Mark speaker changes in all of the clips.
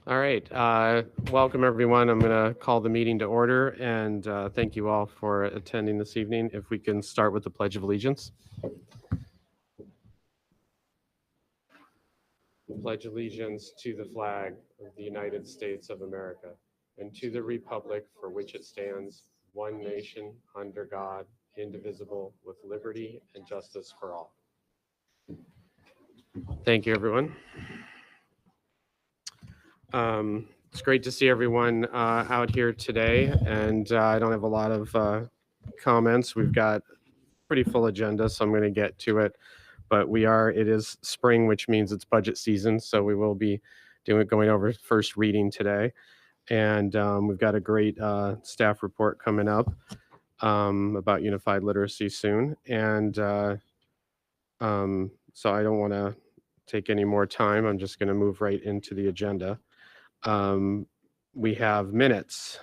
Speaker 1: All right. Welcome, everyone. I'm going to call the meeting to order, and thank you all for attending this evening. If we can start with the Pledge of Allegiance. Pledge allegiance to the flag of the United States of America and to the republic for which it stands, one nation, under God, indivisible, with liberty and justice for all. Thank you, everyone. It's great to see everyone out here today, and I don't have a lot of comments. We've got a pretty full agenda, so I'm going to get to it. But it is spring, which means it's budget season, so we will be going over first reading today. And we've got a great staff report coming up about unified literacy soon. And so I don't want to take any more time. I'm just going to move right into the agenda. We have minutes.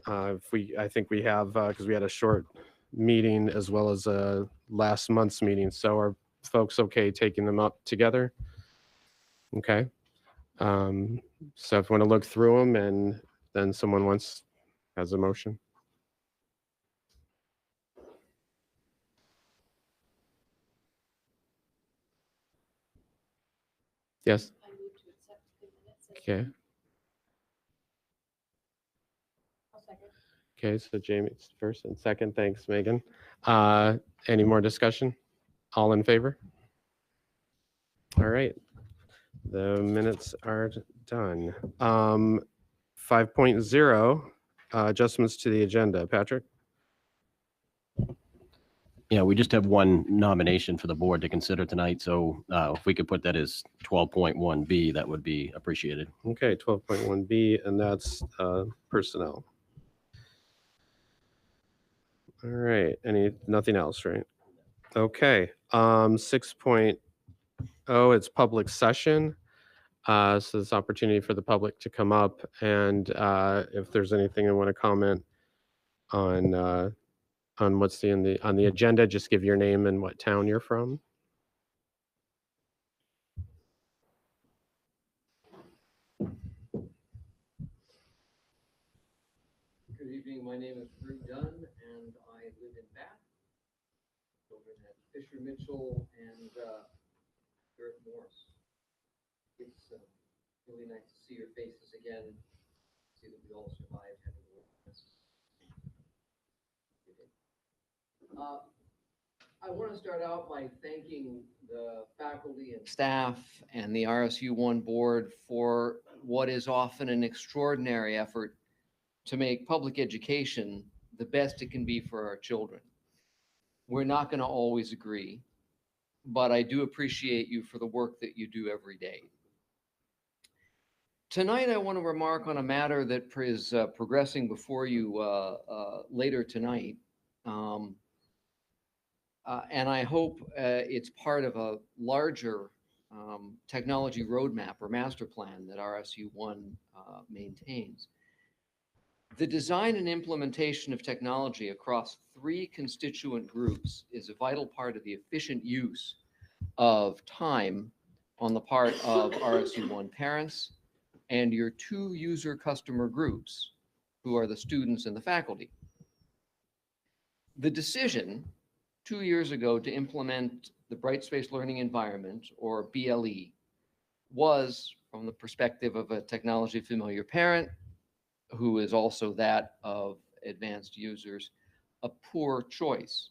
Speaker 1: I think we have, because we had a short meeting as well as last month's meeting. So are folks okay taking them up together? Okay. So if you want to look through them and then someone has a motion. Yes.
Speaker 2: I move to accept the minutes.
Speaker 1: Okay.
Speaker 2: I'll second.
Speaker 1: Okay. So Jamie's first and second. Thanks, Megan. Any more discussion? All in favor? All right. The minutes are done. 5.0 adjustments to the agenda. Patrick?
Speaker 3: Yeah, we just have one nomination for the board to consider tonight. So if we could put that as 12.1B, that would be appreciated.
Speaker 1: Okay, 12.1B, and that's personnel. All right, nothing else, right? Okay, 6.0, it's public session. So this opportunity for the public to come up, and if there's anything I want to comment on what's on the agenda, just give your name and what town you're from.
Speaker 4: Good evening. My name is Drew Dunn, and I live in Bath. Children at Fisher Mitchell and Garrett Morris. It's really nice to see your faces again. See that we all survived having to work this. I want to start out by thanking the faculty and staff and the RSU1 board for what is often an extraordinary effort to make public education the best it can be for our children. We're not going to always agree, but I do appreciate you for the work that you do every day. Tonight, I want to remark on a matter that is progressing before you later tonight. And I hope it's part of a larger technology roadmap or master plan that RSU1 maintains. The design and implementation of technology across 3 constituent groups is a vital part of the efficient use of time on the part of RSU1 parents and your 2 user customer groups, who are the students and the faculty. The decision 2 years ago to implement the Brightspace Learning Environment, or BLE, was, from the perspective of a technology familiar parent, who is also that of advanced users, a poor choice.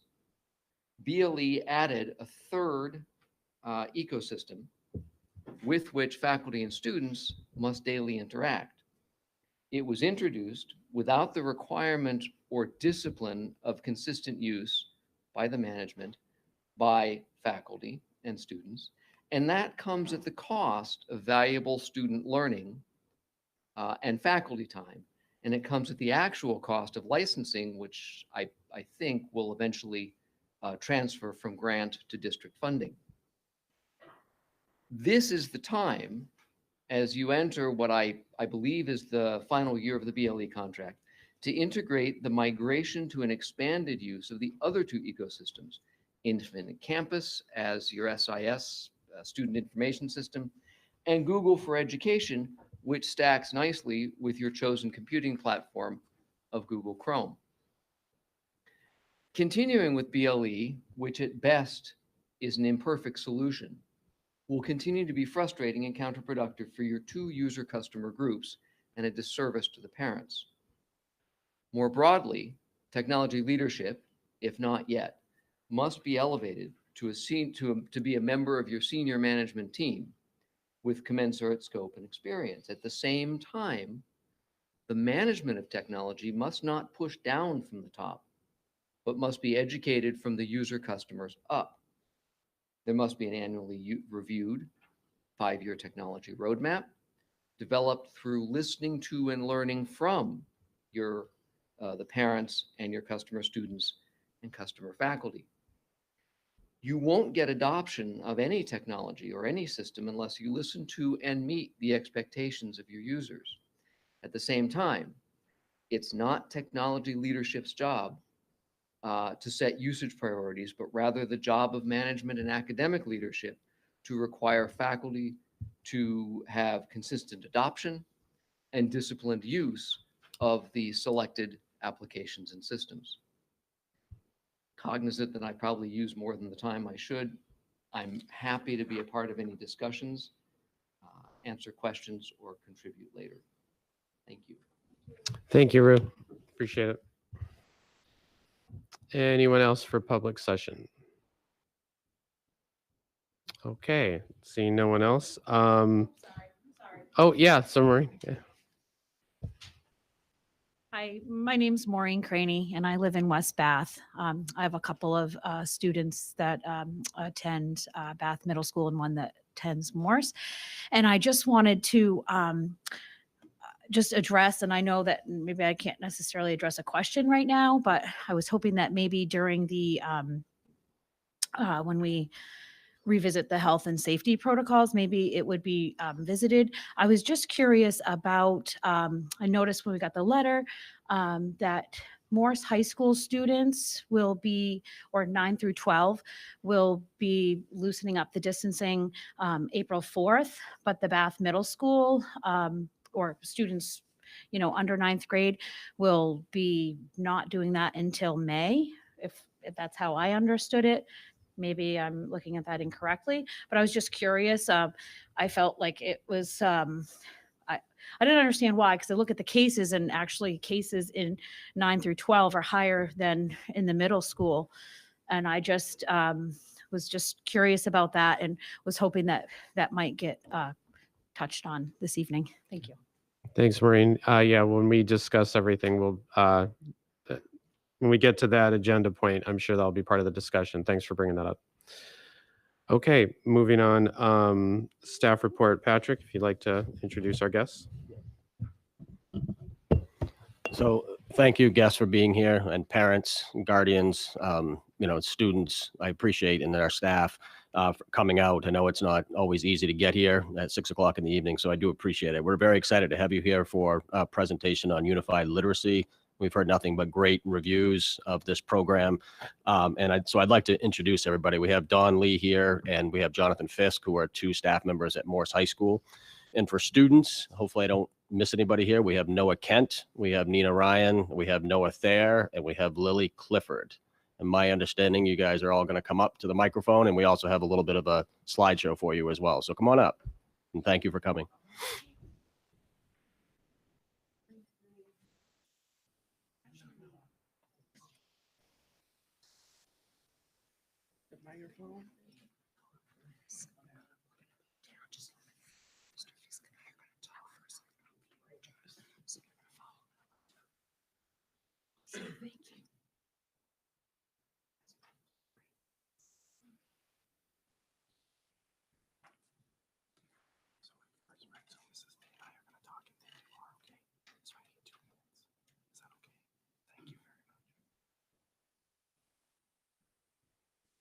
Speaker 4: BLE added a third ecosystem with which faculty and students must daily interact. It was introduced without the requirement or discipline of consistent use by the management, by faculty and students, and that comes at the cost of valuable student learning and faculty time. And it comes at the actual cost of licensing, which I think will eventually transfer from grant to district funding. This is the time, as you enter what I believe is the final year of the BLE contract, to integrate the migration to an expanded use of the other 2 ecosystems, Infinite Campus as your SIS, student information system, and Google for Education, which stacks nicely with your chosen computing platform of Google Chrome. Continuing with BLE, which at best is an imperfect solution, will continue to be frustrating and counterproductive for your two user customer groups and a disservice to the parents. More broadly, technology leadership, if not yet, must be elevated to be a member of your senior management team with commensurate scope and experience. At the same time, the management of technology must not push down from the top, but must be educated from the user customers up. There must be an annually reviewed 5-year technology roadmap developed through listening to and learning from the parents and your customer students and customer faculty. You won't get adoption of any technology or any system unless you listen to and meet the expectations of your users. At the same time, it's not technology leadership's job to set usage priorities, but rather the job of management and academic leadership to require faculty to have consistent adoption and disciplined use of the selected applications and systems. Cognizant that I probably use more than the time I should, I'm happy to be a part of any discussions, answer questions, or contribute later. Thank you.
Speaker 1: Thank you, Rue. Appreciate it. Anyone else for public session? Okay, seeing no one else.
Speaker 2: Sorry.
Speaker 1: Oh, yeah, so Maureen. Yeah.
Speaker 5: Hi, my name's Maureen Craney, and I live in West Bath. I have a couple of students that attend Bath Middle School and one that attends Morse. And I just wanted to just address, and I know that maybe I can't necessarily address a question right now, but I was hoping that maybe during the, when we revisit the health and safety protocols, maybe it would be visited. I was just curious about, I noticed when we got the letter that Morse High School students will be, or 9 through 12, will be loosening up the distancing April 4th, but the Bath Middle School or students, under 9th grade will be not doing that until May, if that's how I understood it. Maybe I'm looking at that incorrectly, but I was just curious. I felt like it was, I didn't understand why, because I look at the cases and actually cases in 9 through 12 are higher than in the middle school. And I just was just curious about that and was hoping that that might get touched on this evening. Thank you.
Speaker 1: Thanks, Maureen. Yeah, when we discuss everything, when we get to that agenda point, I'm sure that'll be part of the discussion. Thanks for bringing that up. Okay, moving on. Staff report. Patrick, if you'd like to introduce our guests.
Speaker 3: So thank you, guests, for being here, and parents, and guardians, students. I appreciate, and our staff for coming out. I know it's not always easy to get here at 6 o'clock in the evening, so I do appreciate it. We're very excited to have you here for a presentation on unified literacy. We've heard nothing but great reviews of this program. So I'd like to introduce everybody. We have Don Lee here, and we have Jonathan Fisk, who are 2 staff members at Morse High School. And for students, hopefully I don't miss anybody here, we have Noah Kent, we have Nina Ryan, we have Noah Thayer, and we have Lily Clifford. And my understanding, you guys are all going to come up to the microphone, and we also have a little bit of a slideshow for you as well. So come on up, and thank you for coming.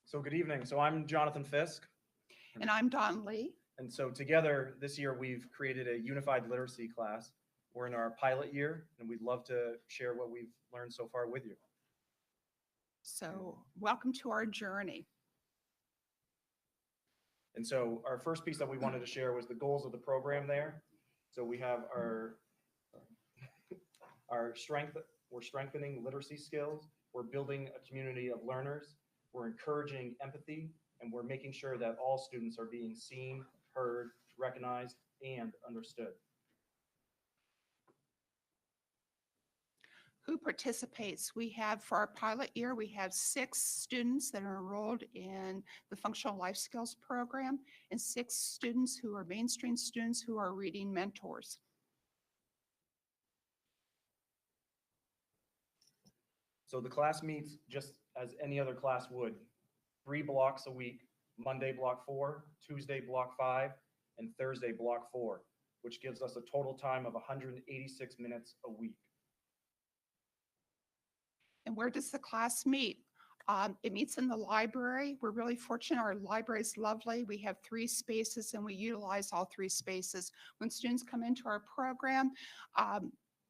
Speaker 6: So good evening. So I'm Jonathan Fisk.
Speaker 7: And I'm Don Lee.
Speaker 6: And so together this year, we've created a unified literacy class. We're in our pilot year, and we'd love to share what we've learned so far with you.
Speaker 7: So welcome to our journey.
Speaker 6: And so our first piece that we wanted to share was the goals of the program there. So we have our strength, we're strengthening literacy skills, we're building a community of learners, we're encouraging empathy, and we're making sure that all students are being seen, heard, recognized, and understood.
Speaker 7: Who participates? We have, for our pilot year, we have 6 students that are enrolled in the Functional Life Skills Program and 6 students who are mainstream students who are reading mentors.
Speaker 6: So the class meets just as any other class would, 3 blocks a week, Monday block 4, Tuesday block 5, and Thursday block 4, which gives us a total time of 186 minutes a week.
Speaker 7: And where does the class meet? It meets in the library. We're really fortunate. Our library is lovely. We have 3 spaces and we utilize all 3 spaces. When students come into our program,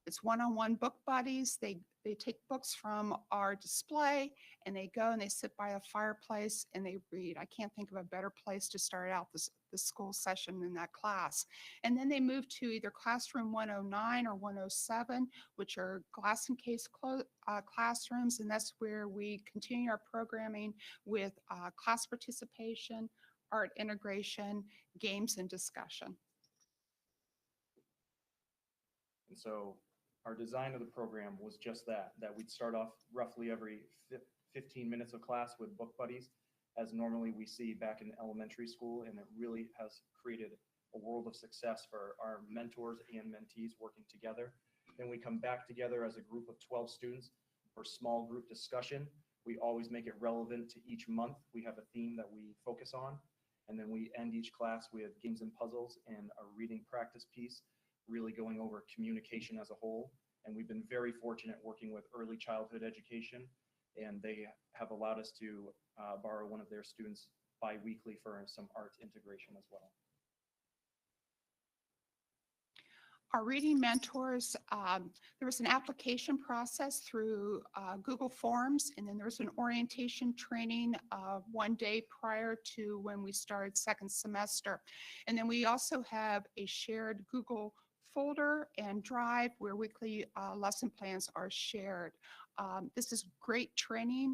Speaker 7: it's one-on-one book buddies. They take books from our display and they go and they sit by a fireplace and they read. I can't think of a better place to start out the school session in that class. And then they move to either classroom 109 or 107, which are glass encased classrooms. And that's where we continue our programming with class participation, art integration, games, and discussion.
Speaker 6: And so our design of the program was just that we'd start off roughly every 15 minutes of class with book buddies, as normally we see back in elementary school, and it really has created a world of success for our mentors and mentees working together. Then we come back together as a group of 12 students for small group discussion. We always make it relevant to each month. We have a theme that we focus on, and then we end each class with games and puzzles and a reading practice piece, really going over communication as a whole. And we've been very fortunate working with early childhood education, and they have allowed us to borrow one of their students bi-weekly for some art integration as well.
Speaker 7: Our reading mentors, there was an application process through Google Forms, and then there was an orientation training 1 day prior to when we started second semester. And then we also have a shared Google folder and drive where weekly lesson plans are shared. This is great training.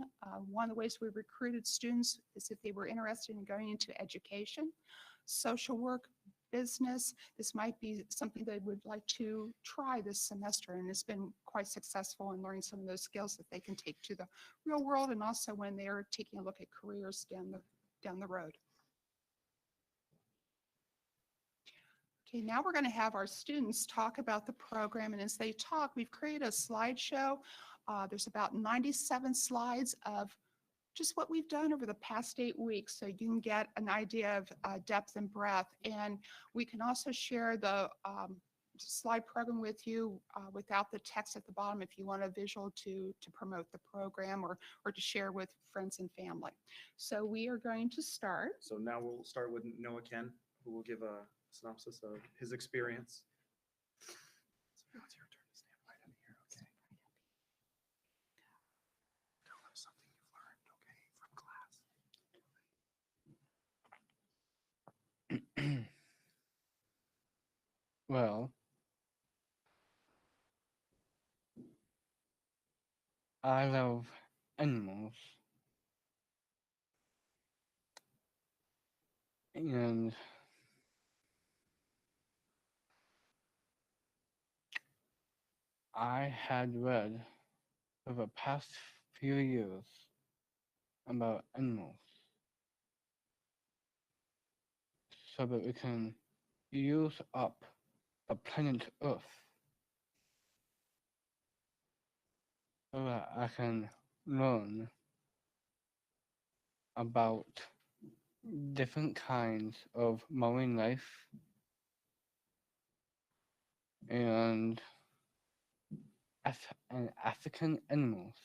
Speaker 7: One of the ways we recruited students is if they were interested in going into education, social work, business. This might be something they would like to try this semester, and it's been quite successful in learning some of those skills that they can take to the real world and also when they're taking a look at careers down the road. Okay, now we're going to have our students talk about the program, and as they talk, we've created a slideshow. There's about 97 slides of just what we've done over the past 8 weeks, so you can get an idea of depth and breadth. And we can also share the slide program with you without the text at the bottom if you want a visual to promote the program or to share with friends and family. So we are going to start.
Speaker 6: So now we'll start with Noah Ken, who will give a synopsis of his experience. So now it's your turn to stand right in here, okay? Tell us something you've learned, okay, from class.
Speaker 8: Well, I love animals. And I had read for the past few years about animals so that we can use up the planet Earth so that I can learn about different kinds of marine life and African animals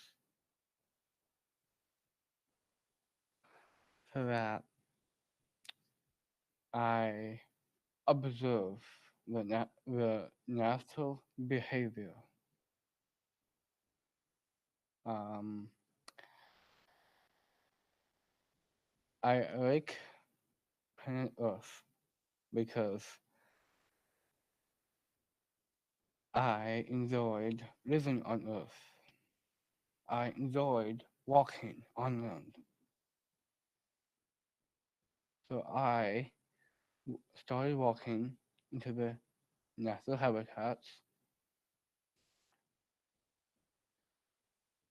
Speaker 8: so that I observe the natural behavior. I like planet Earth because I enjoyed living on Earth. I enjoyed walking on land. So I started walking into the natural habitats.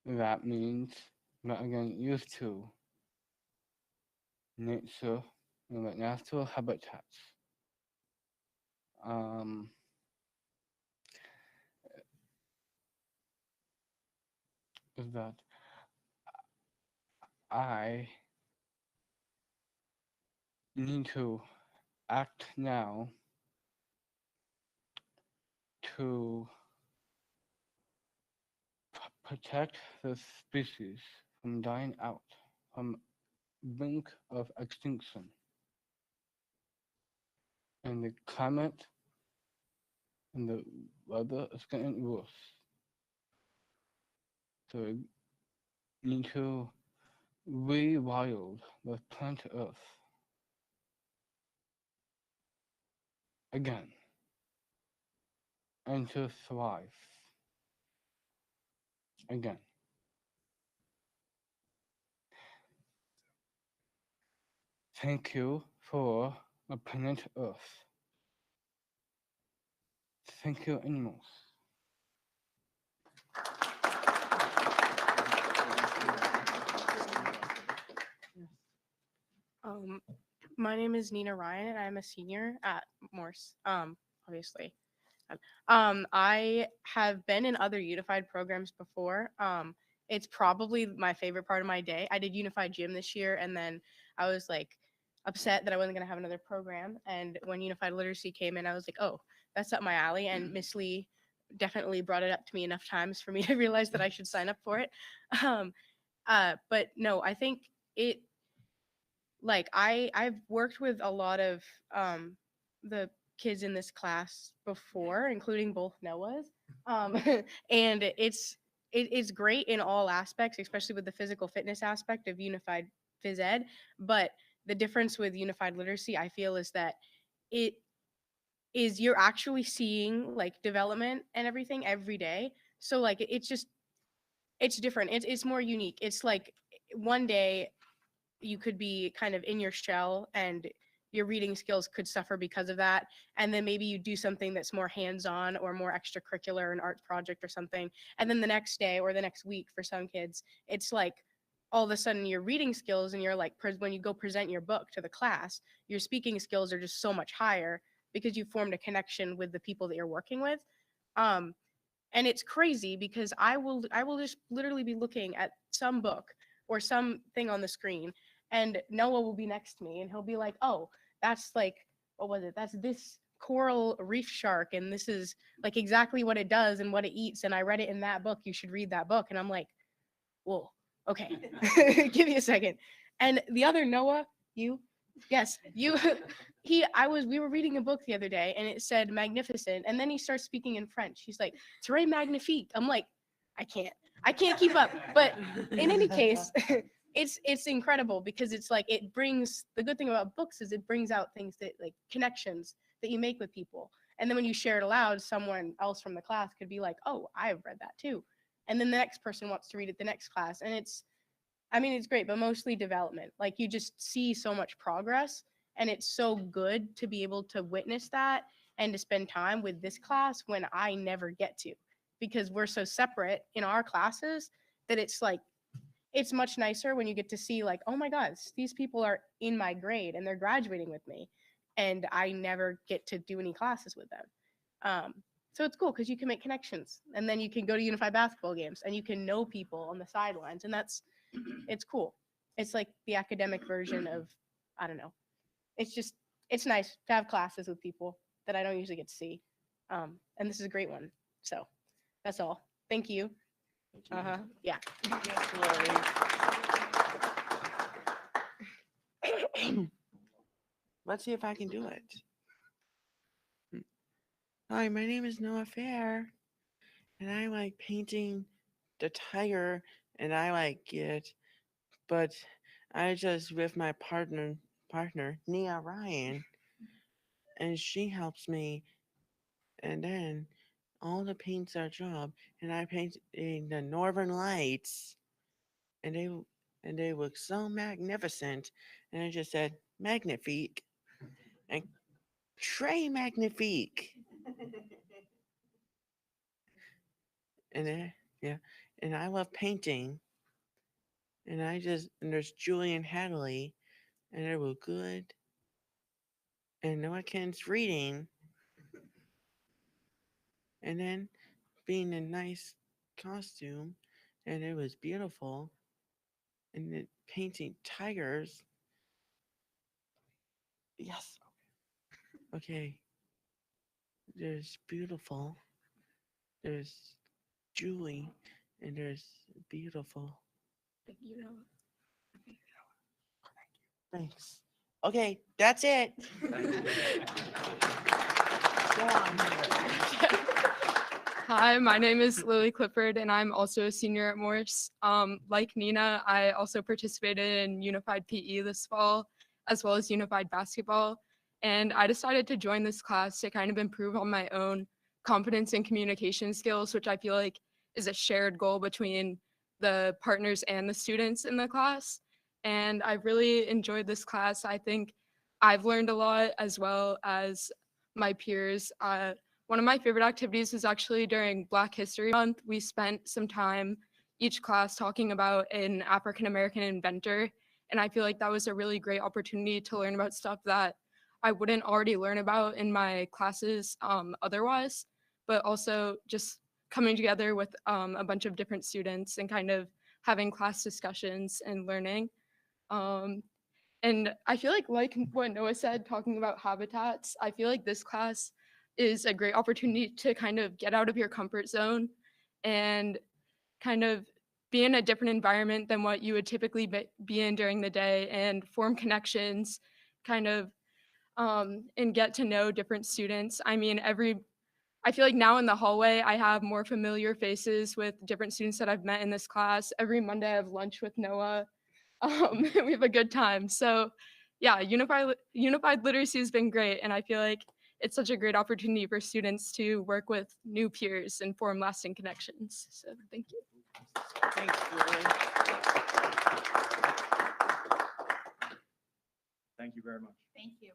Speaker 8: That means that I'm getting used to nature and the natural habitats. Um, is that I need to act now to protect the species from dying out, from brink of extinction. And the climate and the weather is getting worse. So we need to rewild the planet Earth again and to thrive again. Thank you for the planet Earth. Thank you, animals.
Speaker 9: Um, my name is Nina Ryan, and I'm a senior at Morse. Obviously, I have been in other unified programs before. It's probably my favorite part of my day. I did unified gym this year, and then I was like upset that I wasn't gonna have another program. And when unified literacy came in, I was like, oh, that's up my alley. And Miss Lee definitely brought it up to me enough times for me to realize that I should sign up for it. Um, but no, I think it like I've worked with a lot of the kids in this class before, including both Noahs. And it's great in all aspects, especially with the physical fitness aspect of unified phys ed. But the difference with unified literacy, I feel, is that it is you're actually seeing like development and everything every day. So like it's different. It's more unique. It's like one day you could be kind of in your shell and your reading skills could suffer because of that. And then maybe you do something that's more hands-on or more extracurricular, an art project or something. And then the next day or the next week for some kids, it's like all of a sudden your reading skills and you're like, when you go present your book to the class, your speaking skills are just so much higher because you formed a connection with the people that you're working with. Um, and it's crazy because I will just literally be looking at some book or something on the screen, and Noah will be next to me and he'll be like, oh, that's like, what was it, that's this coral reef shark, and this is like exactly what it does and what it eats, and I read it in that book, you should read that book. And I'm like, whoa, okay. Give me a second. And the other Noah, yes, we were reading a book the other day and it said magnificent, and then he starts speaking in French. He's like, très magnifique. I'm like, I can't keep up. But in any case, it's incredible because it's like it brings, the good thing about books is it brings out things that, like, connections that you make with people. And then when you share it aloud, someone else from the class could be like, oh, I've read that too. And then the next person wants to read it the next class. And it's great, but mostly development. Like, you just see so much progress, and it's so good to be able to witness that and to spend time with this class when I never get to, because we're so separate in our classes that it's like, it's much nicer when you get to see like, oh my God, these people are in my grade and they're graduating with me, and I never get to do any classes with them. So it's cool because you can make connections, and then you can go to unified basketball games and you can know people on the sidelines, and it's cool. It's like the academic version of, I don't know. It's nice to have classes with people that I don't usually get to see. And this is a great one. So that's all. Thank you. Yeah.
Speaker 10: Let's see if I can do it. Hi, my name is Noah Fair, and I like painting the tiger, and I like it, but I just with my partner partner, Nia Ryan, and she helps me. And then all the paint's our job, and I painted the Northern Lights, and they look so magnificent. And I just said magnifique and Trey magnifique. And yeah, and I love painting. And there's Julian Hadley, and they were good. And Noah Ken's reading. And then being a nice costume, and it was beautiful. And then painting tigers. Yes. Okay. There's beautiful. There's Julie, and there's beautiful. Thanks. Okay, that's it. Go on.
Speaker 11: Hi, my name is Lily Clifford, and I'm also a senior at Morse. Like Nina, I also participated in Unified PE this fall, as well as Unified Basketball. And I decided to join this class to kind of improve on my own confidence and communication skills, which I feel like is a shared goal between the partners and the students in the class. And I've really enjoyed this class. I think I've learned a lot as well as my peers. One of my favorite activities was actually during Black History Month. We spent some time each class talking about an African-American inventor. And I feel like that was a really great opportunity to learn about stuff that I wouldn't already learn about in my classes otherwise, but also just coming together with a bunch of different students and kind of having class discussions and learning. And I feel like what Noah said, talking about habitats, I feel like this class is a great opportunity to kind of get out of your comfort zone and kind of be in a different environment than what you would typically be in during the day and form connections, kind of, and get to know different students. I mean, I feel like now in the hallway, I have more familiar faces with different students that I've met in this class. Every Monday I have lunch with Noah. We have a good time. So yeah, unified literacy has been great. And I feel like it's such a great opportunity for students to work with new peers and form lasting connections. So thank you.
Speaker 10: Thanks, Lily.
Speaker 6: Thank you very much.
Speaker 7: Thank you.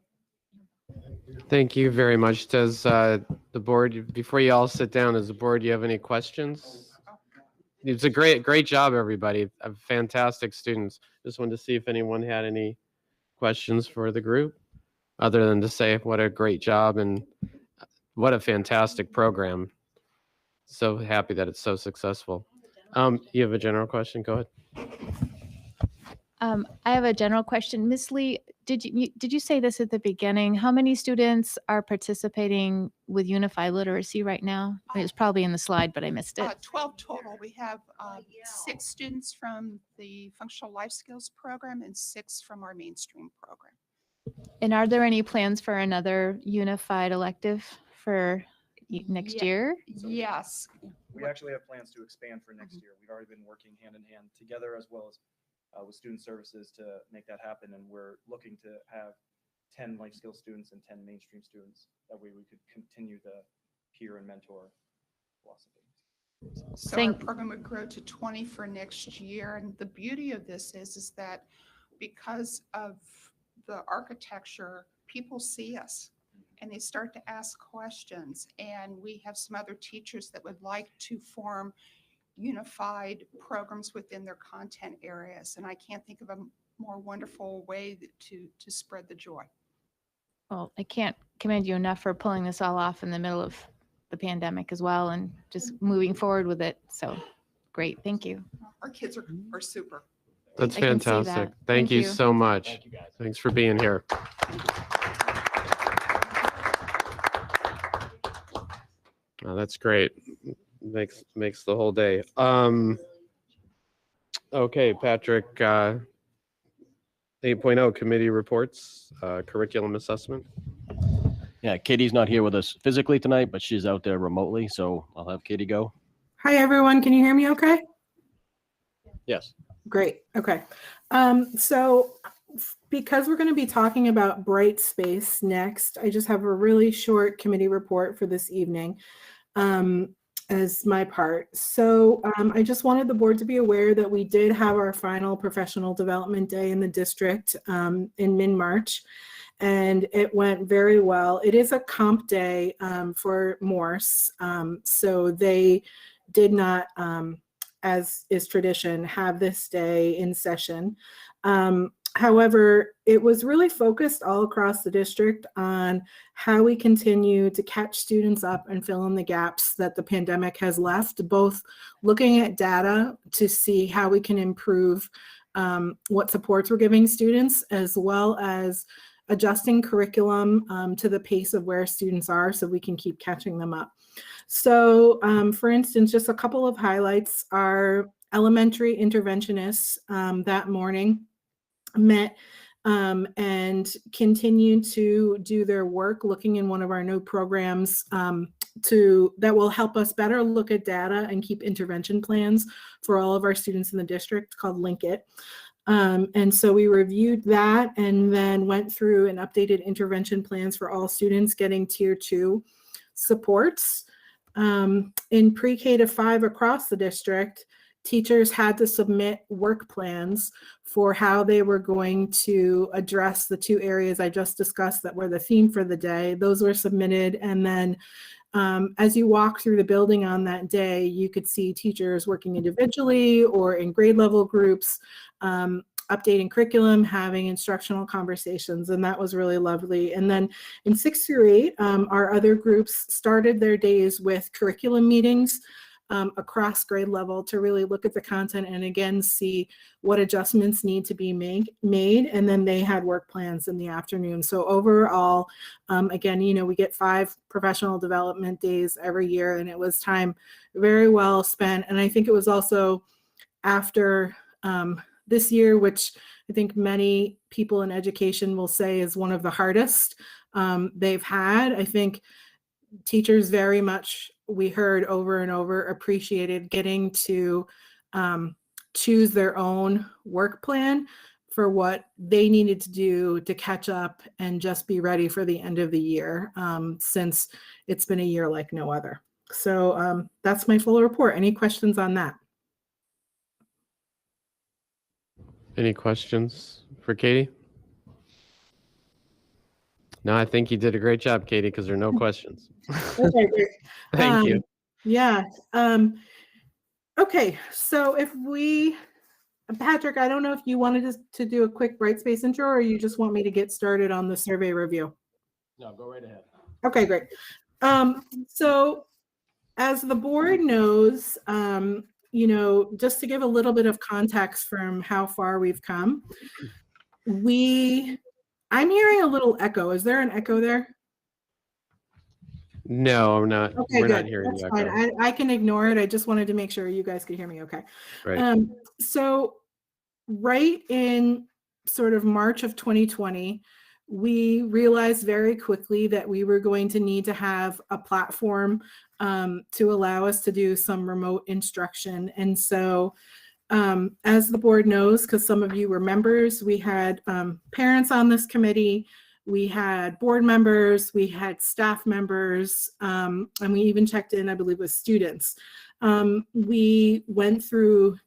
Speaker 1: Thank you very much. Does the board, before you all sit down, does the board, do you have any questions? It's a great job, everybody. Fantastic students. Just wanted to see if anyone had any questions for the group, other than to say what a great job and what a fantastic program. So happy that it's so successful. You have a general question? Go ahead.
Speaker 12: I have a general question. Miss Lee, did you say this at the beginning? How many students are participating with Unified Literacy right now? It was probably in the slide, but I missed it.
Speaker 7: 12 total. We have 6 students from the Functional Life Skills program and 6 from our mainstream program.
Speaker 12: And are there any plans for another Unified elective for next year?
Speaker 7: Yes.
Speaker 6: We actually have plans to expand for next year. We've already been working hand in hand together as well as with student services to make that happen. And we're looking to have 10 life skills students and 10 mainstream students. That way we could continue the peer and mentor philosophy.
Speaker 7: So our program would grow to 20 for next year. And the beauty of this is that because of the architecture, people see us and they start to ask questions. And we have some other teachers that would like to form unified programs within their content areas. And I can't think of a more wonderful way to spread the joy.
Speaker 12: Well, I can't commend you enough for pulling this all off in the middle of the pandemic as well and just moving forward with it. So great. Thank you.
Speaker 7: Our kids are super.
Speaker 1: That's
Speaker 12: I can see that.
Speaker 1: fantastic. Thank you so much.
Speaker 3: Thank you, guys.
Speaker 1: Thanks for being here. Oh, that's great. Makes the whole day. Okay, Patrick, 8.0 committee reports, curriculum assessment.
Speaker 3: Yeah, Katie's not here with us physically tonight, but she's out there remotely, so I'll have Katie go.
Speaker 13: Hi, everyone. Can you hear me okay?
Speaker 3: Yes.
Speaker 13: Great. Okay. So because we're going to be talking about Bright Space next, I just have a really short committee report for this evening as my part. So I just wanted the board to be aware that we did have our final professional development day in the district in mid-March, and it went very well. It is a comp day for Morse, so they did not, as is tradition, have this day in session. However, it was really focused all across the district on how we continue to catch students up and fill in the gaps that the pandemic has left, both looking at data to see how we can improve what supports we're giving students, as well as adjusting curriculum to the pace of where students are so we can keep catching them up. So for instance, just a couple of highlights. Our elementary interventionists that morning met and continued to do their work looking in one of our new programs that will help us better look at data and keep intervention plans for all of our students in the district, called Link It. And so we reviewed that and then went through and updated intervention plans for all students getting tier 2 supports. In pre-K to 5 across the district, teachers had to submit work plans for how they were going to address the 2 areas I just discussed that were the theme for the day. Those were submitted, and then as you walk through the building on that day, you could see teachers working individually or in grade level groups, updating curriculum, having instructional conversations, and that was really lovely. And then in 6 through 8, our other groups started their days with curriculum meetings across grade level to really look at the content and again see what adjustments need to be made. And then they had work plans in the afternoon. So overall, again, we get 5 professional development days every year, and it was time very well spent. And I think it was also after this year, which I think many people in education will say is one of the hardest they've had. I think teachers very much, we heard over and over, appreciated getting to choose their own work plan for what they needed to do to catch up and just be ready for the end of the year, since it's been a year like no other. So that's my full report. Any questions on that?
Speaker 1: Any questions for Katie? No, I think you did a great job, Katie, because there are no questions.
Speaker 13: Okay, great.
Speaker 1: Thank you.
Speaker 13: Yeah. Okay, so Patrick, I don't know if you wanted to do a quick Brightspace intro, or you just want me to get started on the survey review.
Speaker 3: No, go right ahead.
Speaker 13: Okay, great. So as the board knows, just to give a little bit of context from how far we've come, I'm hearing a little echo. Is there an echo there?
Speaker 1: No, I'm not.
Speaker 13: Okay,
Speaker 1: We're
Speaker 13: good.
Speaker 1: not hearing
Speaker 13: That's
Speaker 1: you.
Speaker 13: fine. I can ignore it. I just wanted to make sure you guys could hear me okay.
Speaker 1: Right.
Speaker 13: So right in sort of March of 2020, we realized very quickly that we were going to need to have a platform to allow us to do some remote instruction. And so as the board knows, because some of you were members, we had parents on this committee, we had board members, we had staff members, and we even checked in, I believe, with students. We went through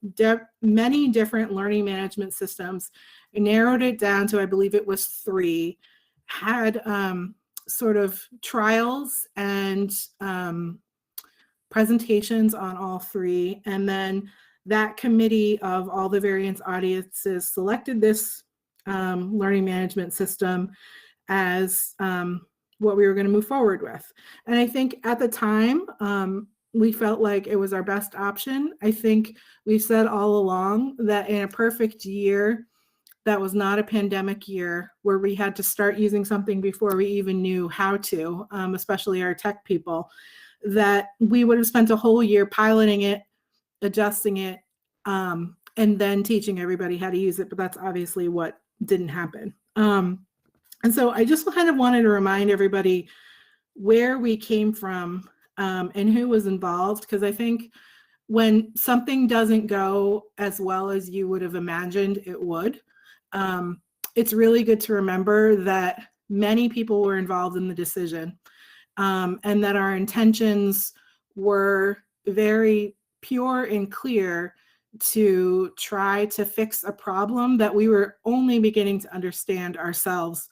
Speaker 13: many different learning management systems, narrowed it down to, I believe it was 3, had sort of trials and presentations on all 3, and then that committee of all the various audiences selected this learning management system as what we were going to move forward with. And I think at the time, we felt like it was our best option. I think we said all along that in a perfect year, that was not a pandemic year where we had to start using something before we even knew how to, especially our tech people, that we would have spent a whole year piloting it, adjusting it, and then teaching everybody how to use it. But that's obviously what didn't happen. And so I just kind of wanted to remind everybody where we came from and who was involved, because I think when something doesn't go as well as you would have imagined it would, it's really good to remember that many people were involved in the decision, and that our intentions were very pure and clear to try to fix a problem that we were only beginning to understand ourselves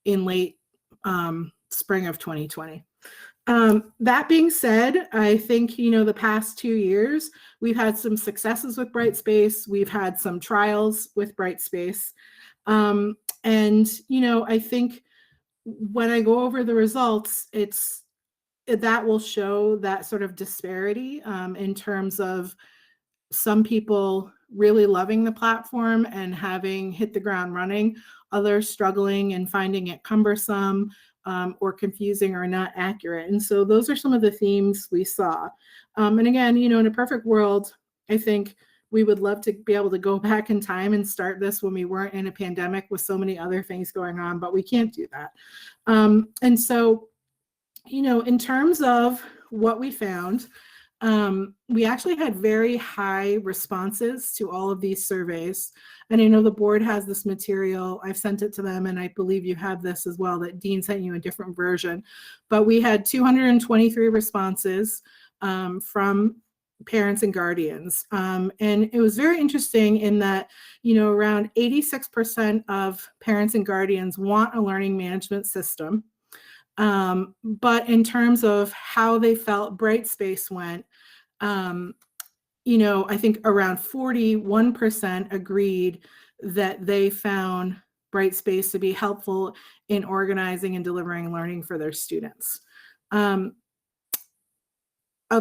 Speaker 13: in late spring of 2020. That being said, I think, the past 2 years, we've had some successes with Brightspace. We've had some trials with Brightspace. And, I think when I go over the results, that will show that sort of disparity in terms of some people really loving the platform and having hit the ground running, others struggling and finding it cumbersome or confusing or not accurate. And so those are some of the themes we saw. And again, in a perfect world, I think we would love to be able to go back in time and start this when we weren't in a pandemic with so many other things going on, but we can't do that. And so, in terms of what we found, we actually had very high responses to all of these surveys. And I know the board has this material. I've sent it to them, and I believe you have this as well, that Dean sent you a different version. But we had 223 responses from parents and guardians. And it was very interesting in that, around 86% of parents and guardians want a learning management system. But in terms of how they felt Brightspace went, I think around 41% agreed that they found Brightspace to be helpful in organizing and delivering learning for their students. Of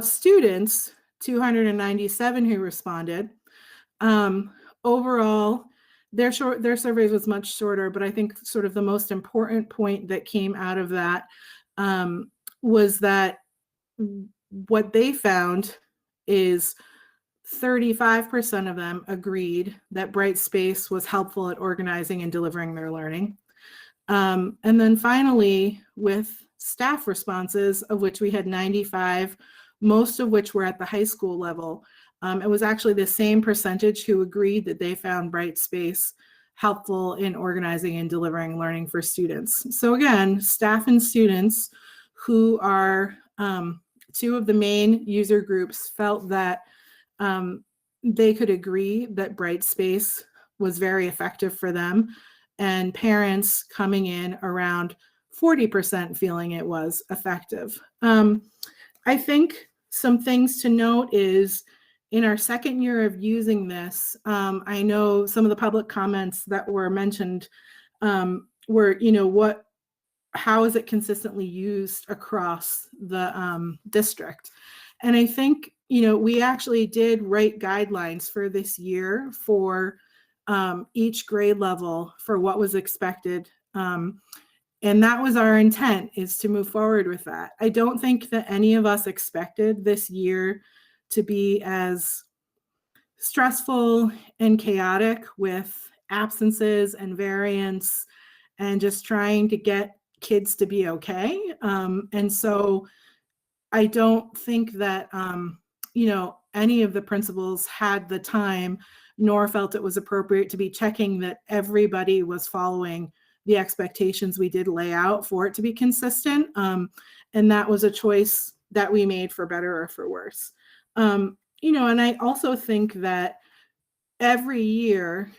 Speaker 13: students, 297 who responded. Overall, their surveys was much shorter, but I think sort of the most important point that came out of that was that what they found is 35% of them agreed that Brightspace was helpful at organizing and delivering their learning. And then finally, with staff responses, of which we had 95, most of which were at the high school level, it was actually the same percentage who agreed that they found Brightspace helpful in organizing and delivering learning for students. So again, staff and students, who are two of the main user groups, felt that they could agree that Brightspace was very effective for them, and parents coming in around 40% feeling it was effective. I think some things to note is, in our second year of using this, I know some of the public comments that were mentioned were, how is it consistently used across the district? And I think, we actually did write guidelines for this year for each grade level for what was expected. And that was our intent, is to move forward with that. I don't think that any of us expected this year to be as stressful and chaotic with absences and variants and just trying to get kids to be okay. And so I don't think that, any of the principals had the time nor felt it was appropriate to be checking that everybody was following the expectations we did lay out for it to be consistent. And that was a choice that we made, for better or for worse. And I also think that every year,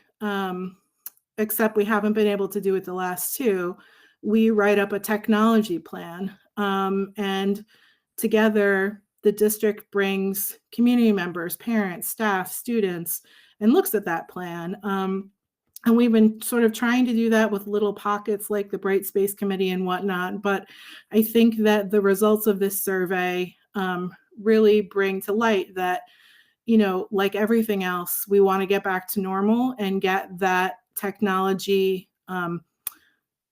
Speaker 13: except we haven't been able to do it the last two, we write up a technology plan. And together, the district brings community members, parents, staff, students, and looks at that plan. And we've been sort of trying to do that with little pockets like the Brightspace Committee and whatnot. But I think that the results of this survey really bring to light that, like everything else, we want to get back to normal and get that technology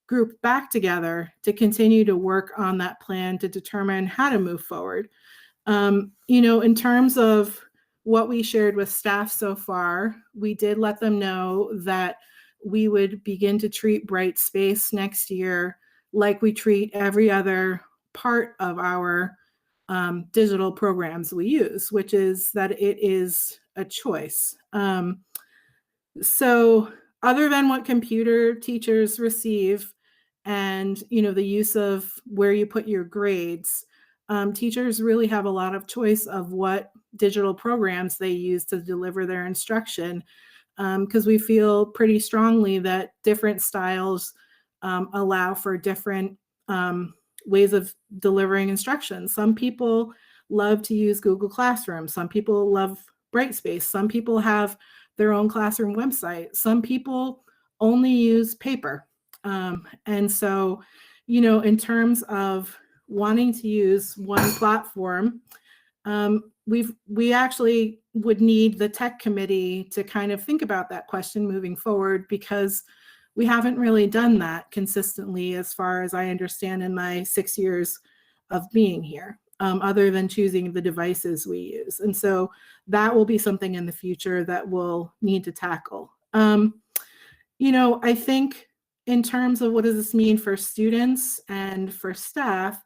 Speaker 13: group back together to continue to work on that plan to determine how to move forward. In terms of what we shared with staff so far, we did let them know that we would begin to treat Brightspace next year like we treat every other part of our digital programs we use, which is that it is a choice. So other than what computer teachers receive and, the use of where you put your grades, teachers really have a lot of choice of what digital programs they use to deliver their instruction, because we feel pretty strongly that different styles allow for different ways of delivering instruction. Some people love to use Google Classroom. Some people love Brightspace. Some people have their own classroom website. Some people only use paper. And so, in terms of wanting to use one platform, we actually would need the tech committee to kind of think about that question moving forward, because we haven't really done that consistently, as far as I understand, in my 6 years of being here, other than choosing the devices we use. And so that will be something in the future that we'll need to tackle. I think in terms of what does this mean for students and for staff,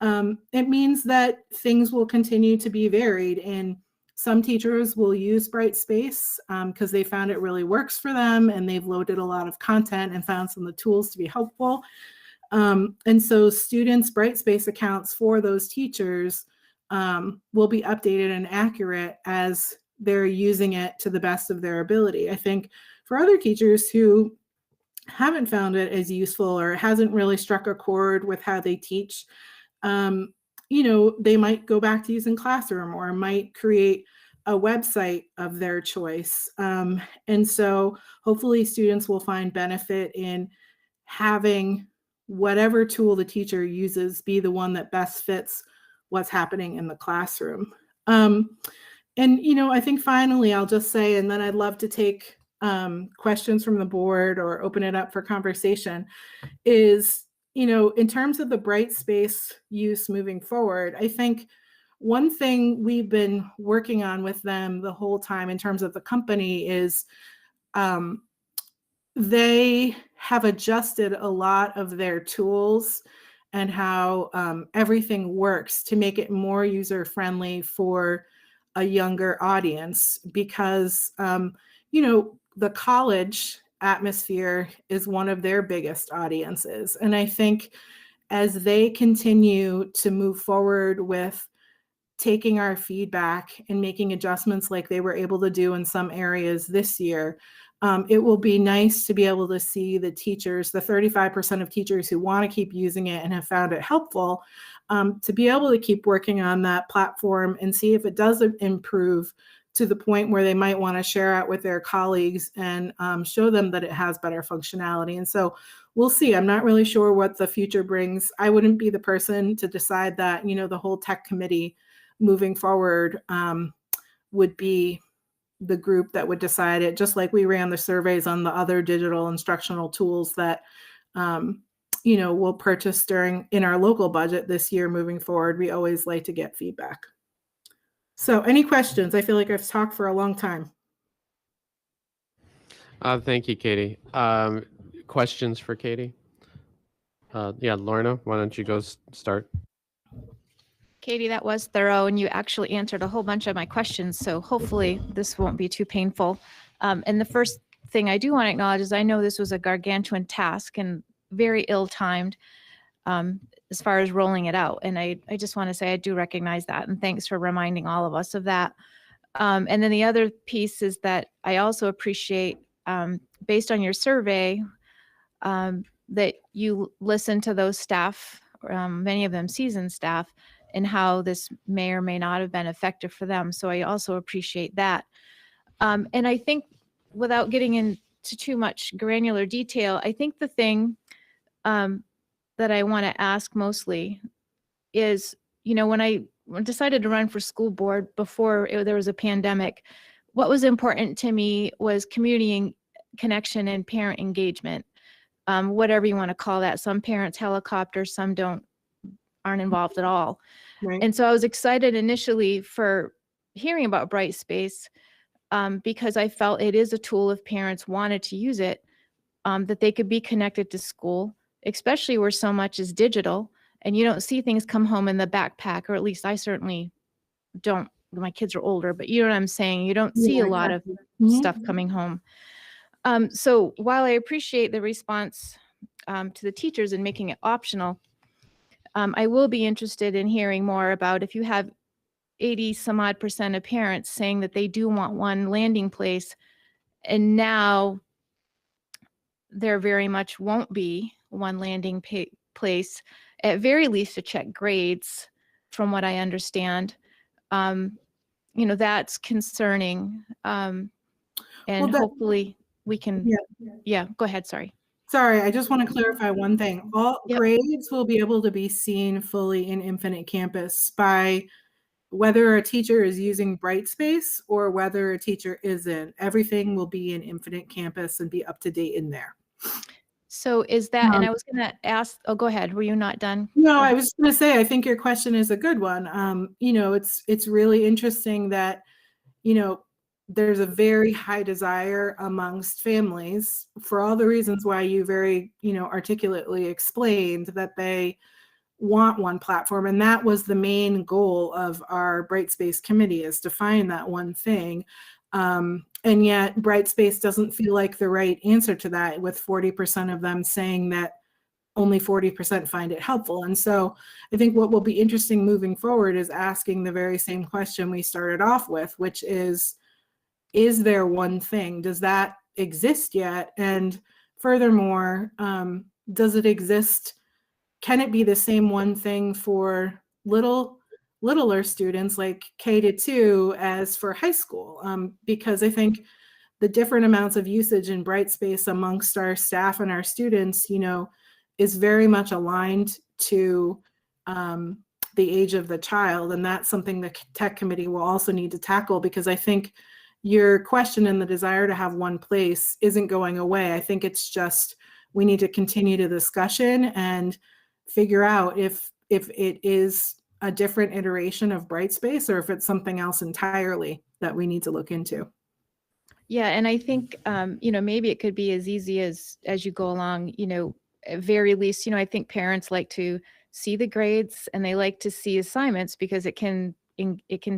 Speaker 13: it means that things will continue to be varied, and some teachers will use Brightspace because they found it really works for them, and they've loaded a lot of content and found some of the tools to be helpful. And so students' Brightspace accounts for those teachers will be updated and accurate as they're using it to the best of their ability. I think for other teachers who haven't found it as useful, or it hasn't really struck a chord with how they teach, they might go back to using Classroom, or might create a website of their choice. And so hopefully students will find benefit in having whatever tool the teacher uses be the one that best fits what's happening in the classroom. I think finally I'll just say, and then I'd love to take questions from the board or open it up for conversation, is, in terms of the Brightspace use moving forward, I think one thing we've been working on with them the whole time in terms of the company is they have adjusted a lot of their tools and how everything works to make it more user-friendly for a younger audience, because, the college atmosphere is one of their biggest audiences. And I think as they continue to move forward with taking our feedback and making adjustments like they were able to do in some areas this year, it will be nice to be able to see the teachers, the 35% of teachers who want to keep using it and have found it helpful, to be able to keep working on that platform and see if it does improve to the point where they might want to share it with their colleagues and show them that it has better functionality. And so we'll see. I'm not really sure what the future brings. I wouldn't be the person to decide that. The whole tech committee moving forward would be the group that would decide it, just like we ran the surveys on the other digital instructional tools that we'll purchase in our local budget this year moving forward. We always like to get feedback. So any questions? I feel like I've talked for a long time.
Speaker 1: Thank you, Katie. Questions for Katie? Yeah, Lorna, why don't you go start?
Speaker 12: Katie, that was thorough, and you actually answered a whole bunch of my questions, so hopefully this won't be too painful. And the first thing I do want to acknowledge is I know this was a gargantuan task and very ill-timed as far as rolling it out. And I just want to say I do recognize that, and thanks for reminding all of us of that. And then the other piece is that I also appreciate, based on your survey, that you listen to those staff, many of them seasoned staff, and how this may or may not have been effective for them. So I also appreciate that. And I think, without getting into too much granular detail, I think the thing that I want to ask mostly is, when I decided to run for school board before there was a pandemic, what was important to me was community connection and parent engagement, whatever you want to call that. Some parents helicopter, some aren't involved at all.
Speaker 13: Right.
Speaker 12: And so I was excited initially for hearing about Brightspace because I felt it is a tool, if parents wanted to use it, that they could be connected to school, especially where so much is digital and you don't see things come home in the backpack, or at least I certainly don't. My kids are older, but you know what I'm saying? You don't see a lot of stuff coming home. So while I appreciate the response to the teachers and making it optional, I will be interested in hearing more about if you have 80 some odd % of parents saying that they do want one landing place, and now there very much won't be one landing place, at very least to check grades, from what I understand. That's concerning. And
Speaker 13: Well, that-
Speaker 12: hopefully we can, yeah, go ahead, sorry.
Speaker 13: Sorry, I just want to clarify one thing. All
Speaker 12: Yep.
Speaker 13: grades will be able to be seen fully in Infinite Campus by whether a teacher is using Brightspace or whether a teacher isn't. Everything will be in Infinite Campus and be up to date in there.
Speaker 12: So is that, and I was going to ask, oh, go ahead. Were you not done?
Speaker 13: No, I was going to say, I think your question is a good one. It's really interesting that, there's a very high desire amongst families for all the reasons why you very, articulately explained that they want one platform. And that was the main goal of our Brightspace committee, is to find that one thing. And yet Brightspace doesn't feel like the right answer to that, with 40% of them saying that only 40% find it helpful. And so I think what will be interesting moving forward is asking the very same question we started off with, which is there one thing? Does that exist yet? And furthermore, does it exist? Can it be the same one thing for littler students like K-2 as for high school? Because I think the different amounts of usage in Brightspace amongst our staff and our students, is very much aligned to the age of the child. And that's something the tech committee will also need to tackle, because I think your question and the desire to have one place isn't going away. I think it's just, we need to continue the discussion and figure out if it is a different iteration of Brightspace or if it's something else entirely that we need to look into.
Speaker 12: Yeah, and I think, maybe it could be as easy as you go along, at very least, I think parents like to see the grades and they like to see assignments, because it can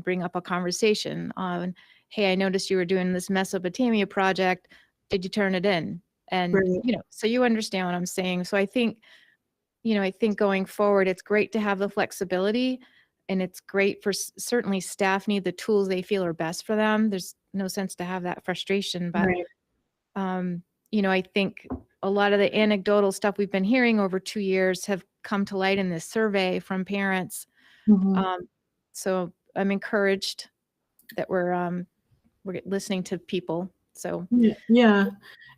Speaker 12: bring up a conversation on, hey, I noticed you were doing this Mesopotamia project. Did you turn it in? And,
Speaker 13: Right.
Speaker 12: So you understand what I'm saying. So I think going forward, it's great to have the flexibility, and it's great for certainly staff need the tools they feel are best for them. There's no sense to have that frustration, but,
Speaker 13: Right.
Speaker 12: I think a lot of the anecdotal stuff we've been hearing over 2 years have come to light in this survey from parents. So I'm encouraged that we're listening to people. So
Speaker 13: Yeah.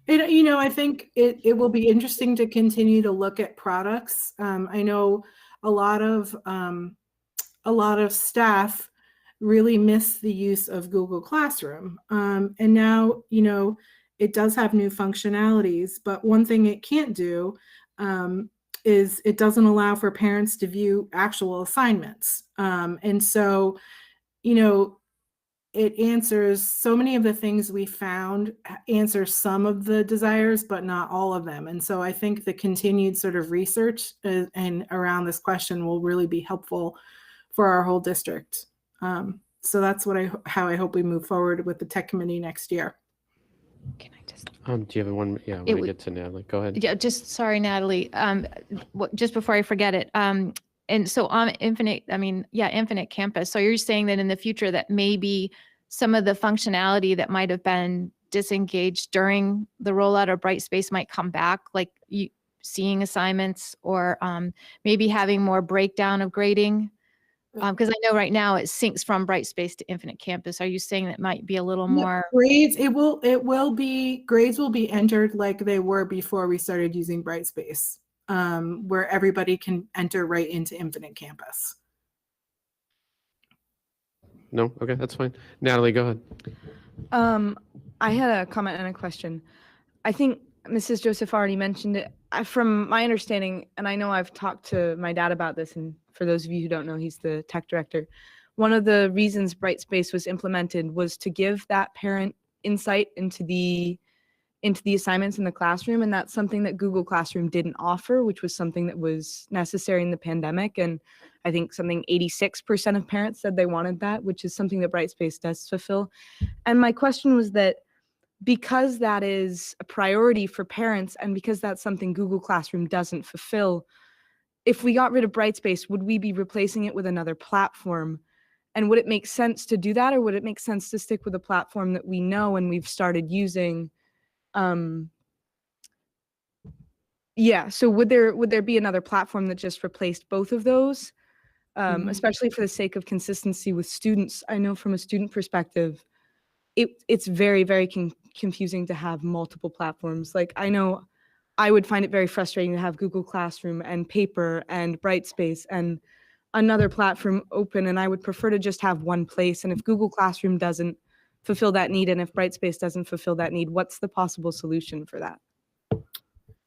Speaker 13: I think it will be interesting to continue to look at products. I know a lot of staff really miss the use of Google Classroom. And now, it does have new functionalities, but one thing it can't do is it doesn't allow for parents to view actual assignments. And so, it answers so many of the things we found, answers some of the desires, but not all of them. And so I think the continued sort of research and around this question will really be helpful for our whole district. So that's how I hope we move forward with the tech committee next year.
Speaker 12: can I just?
Speaker 1: Do you have one? Yeah, when we get to Natalie, go ahead.
Speaker 12: Yeah, sorry, Natalie. Just before I forget it. And so on Infinite Campus. So you're saying that in the future that maybe some of the functionality that might have been disengaged during the rollout of Brightspace might come back, like you seeing assignments, or maybe having more breakdown of grading? Because I know right now it syncs from Brightspace to Infinite Campus. Are you saying that might be a little more?
Speaker 13: Grades, grades will be entered like they were before we started using Brightspace, where everybody can enter right into Infinite Campus.
Speaker 1: No? Okay, that's fine. Natalie, go ahead.
Speaker 14: I had a comment and a question. I think Mrs. Joseph already mentioned it. From my understanding, and I know I've talked to my dad about this, and for those of you who don't know, he's the tech director. One of the reasons Brightspace was implemented was to give that parent insight into the assignments in the classroom, and that's something that Google Classroom didn't offer, which was something that was necessary in the pandemic. And I think 86% of parents said they wanted that, which is something that Brightspace does fulfill. And my question was that because that is a priority for parents and because that's something Google Classroom doesn't fulfill, if we got rid of Brightspace, would we be replacing it with another platform? And would it make sense to do that, or would it make sense to stick with a platform that we know and we've started using? Yeah, so would there be another platform that just replaced both of those? Especially for the sake of consistency with students. I know from a student perspective, it's very, very confusing to have multiple platforms. Like, I know I would find it very frustrating to have Google Classroom and Paper and Brightspace and another platform open, and I would prefer to just have one place. And if Google Classroom doesn't fulfill that need, and if Brightspace doesn't fulfill that need, what's the possible solution for that?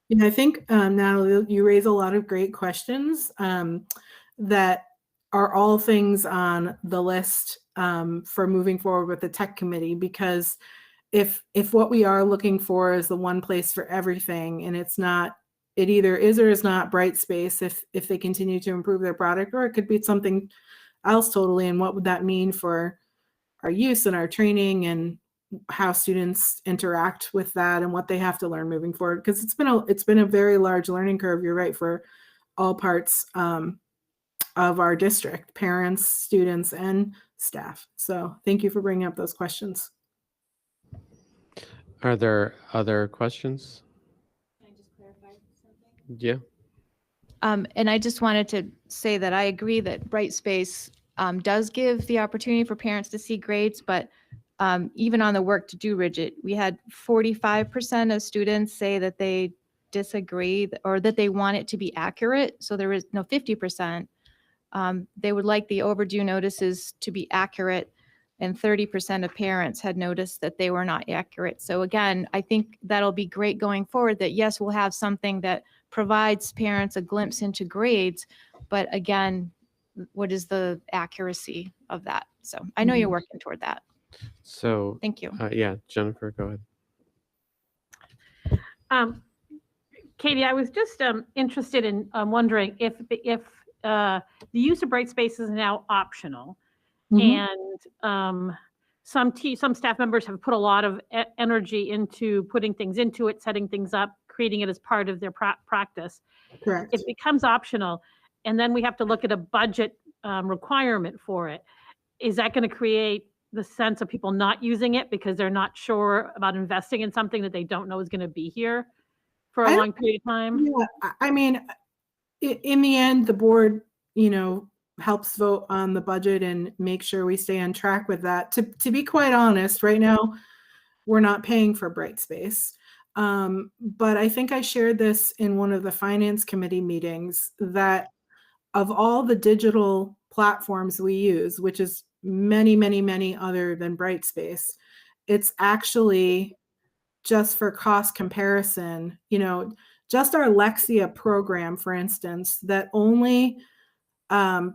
Speaker 13: Yeah, I think, Natalie, you raise a lot of great questions that are all things on the list for moving forward with the tech committee, because if what we are looking for is the one place for everything, and it's not, it either is or is not Brightspace if they continue to improve their product, or it could be something else totally. And what would that mean for our use and our training and how students interact with that and what they have to learn moving forward? Because it's been a very large learning curve, you're right, for all parts of our district, parents, students, and staff. So thank you for bringing up those questions.
Speaker 1: Are there other questions?
Speaker 2: Can I just clarify something?
Speaker 1: Yeah.
Speaker 12: And I just wanted to say that I agree that Brightspace does give the opportunity for parents to see grades, but even on the work to do widget, we had 45% of students say that they disagree or that they want it to be accurate. So there is no 50%. They would like the overdue notices to be accurate, and 30% of parents had noticed that they were not accurate. So again, I think that'll be great going forward, that yes, we'll have something that provides parents a glimpse into grades, but again, what is the accuracy of that? So I know you're working toward that.
Speaker 1: So
Speaker 12: Thank you.
Speaker 1: yeah, Jennifer, go ahead.
Speaker 2: Katie, I was just interested in wondering if the use of Brightspace is now optional, and some staff members have put a lot of energy into putting things into it, setting things up, creating it as part of their practice.
Speaker 13: Correct.
Speaker 2: It becomes optional, and then we have to look at a budget requirement for it. Is that going to create the sense of people not using it because they're not sure about investing in something that they don't know is going to be here for a long period of time?
Speaker 13: Yeah, I mean, in the end, the board, helps vote on the budget and make sure we stay on track with that. To be quite honest, right now, we're not paying for Brightspace. But I think I shared this in one of the finance committee meetings, that of all the digital platforms we use, which is many, many, many other than Brightspace, it's actually, just for cost comparison, just our Lexia program, for instance, that only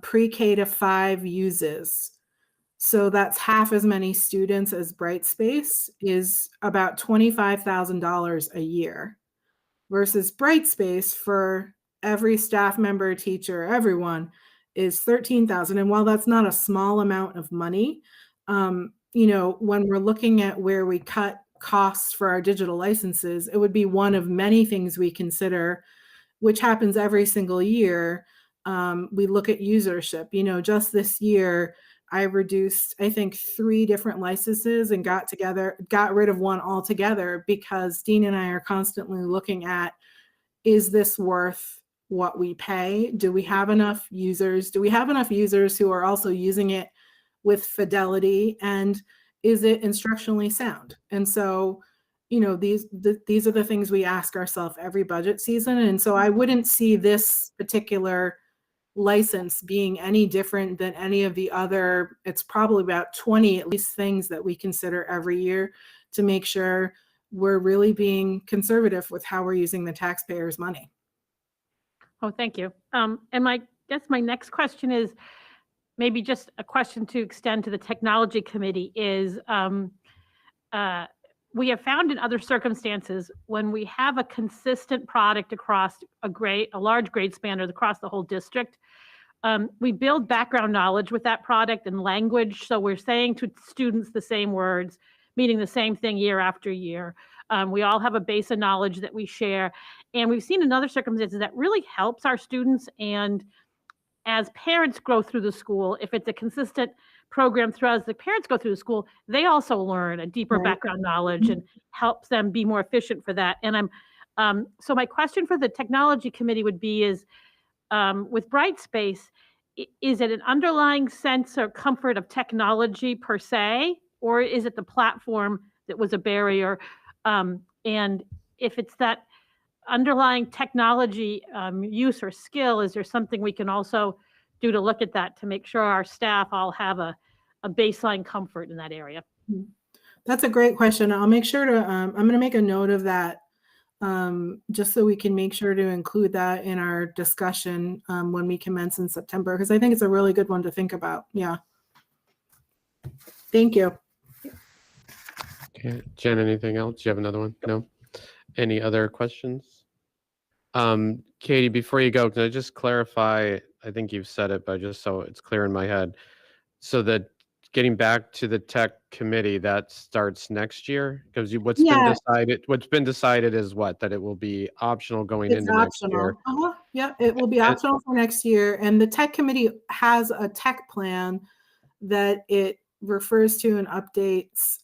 Speaker 13: pre-K to 5 uses. So that's half as many students as Brightspace, is about $25,000 a year, versus Brightspace for every staff member, teacher, everyone is $13,000. And while that's not a small amount of money, when we're looking at where we cut costs for our digital licenses, it would be one of many things we consider, which happens every single year. We look at usership. Just this year, I reduced, I think, 3 different licenses and got rid of one altogether, because Dean and I are constantly looking at, is this worth what we pay? Do we have enough users? Do we have enough users who are also using it with fidelity? And is it instructionally sound? And so, these are the things we ask ourselves every budget season. And so I wouldn't see this particular license being any different than any of the other. It's probably about 20 at least things that we consider every year to make sure we're really being conservative with how we're using the taxpayers' money.
Speaker 2: Oh, thank you. And my next question is maybe just a question to extend to the technology committee is, we have found in other circumstances, when we have a consistent product across a large grade span or across the whole district, we build background knowledge with that product and language. So we're saying to students the same words, meaning the same thing year after year. We all have a base of knowledge that we share. And we've seen in other circumstances that really helps our students. And as parents grow through the school, if it's a consistent program throughout as the parents go through the school, they also learn a deeper
Speaker 13: Right.
Speaker 2: background knowledge and helps them be more efficient for that. And so my question for the technology committee would be is, with Brightspace, is it an underlying sense or comfort of technology per se, or is it the platform that was a barrier? And if it's that underlying technology use or skill, is there something we can also do to look at that to make sure our staff all have a baseline comfort in that area?
Speaker 13: That's a great question. I'll make sure to, I'm going to make a note of that, just so we can make sure to include that in our discussion when we commence in September, because I think it's a really good one to think about. Yeah. Thank you.
Speaker 1: Okay, Jen, anything else? Do you have another one? No? Any other questions? Katie, before you go, can I just clarify? I think you've said it, but just so it's clear in my head. So that getting back to the tech committee, that starts next year? Because what's been decided is what? That it will be optional going
Speaker 13: It's
Speaker 1: into next year.
Speaker 13: optional. Yeah, it will be optional for next year. And the tech committee has a tech plan that it refers to and updates.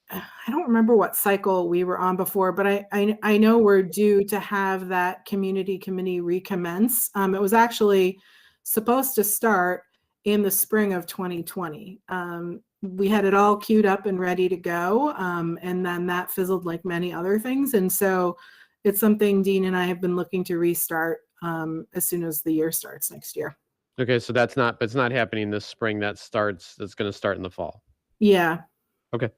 Speaker 13: I don't remember what cycle we were on before, but I know we're due to have that community committee recommence. It was actually supposed to start in the spring of 2020. We had it all queued up and ready to go, and then that fizzled like many other things. And so it's something Dean and I have been looking to restart as soon as the year starts next year.
Speaker 1: Okay, so it's not happening this spring. That's going to start in the fall.
Speaker 13: Yeah.
Speaker 1: Okay.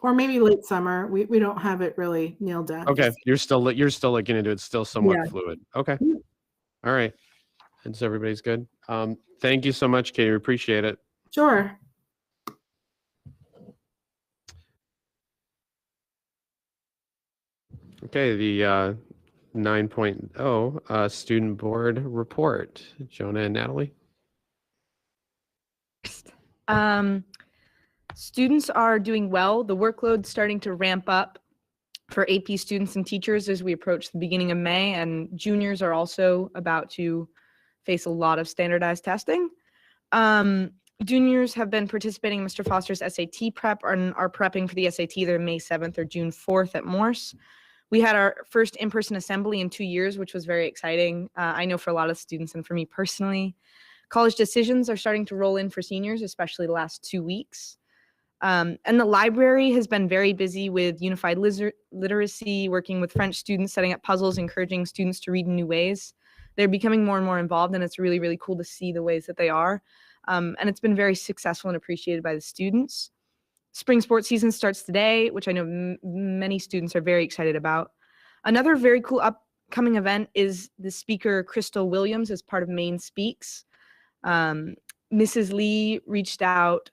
Speaker 13: Or maybe late summer. We don't have it really nailed down.
Speaker 1: Okay, you're still looking into it. It's still somewhat fluid. Okay. All right. And so everybody's good. Thank you so much, Katie. We appreciate it.
Speaker 13: Sure.
Speaker 1: Okay, the 9.0 student board report. Jonah and Natalie.
Speaker 14: Students are doing well. The workload's starting to ramp up for AP students and teachers as we approach the beginning of May, and juniors are also about to face a lot of standardized testing. Juniors have been participating in Mr. Foster's SAT prep and are prepping for the SAT either May 7th or June 4th at Morse. We had our first in-person assembly in 2 years, which was very exciting. I know for a lot of students and for me personally, college decisions are starting to roll in for seniors, especially the last 2 weeks. And the library has been very busy with unified literacy, working with French students, setting up puzzles, encouraging students to read in new ways. They're becoming more and more involved, and it's really, really cool to see the ways that they are. And it's been very successful and appreciated by the students. Spring sports season starts today, which I know many students are very excited about. Another very cool upcoming event is the speaker Crystal Williams as part of Maine Speaks. Mrs. Lee reached out.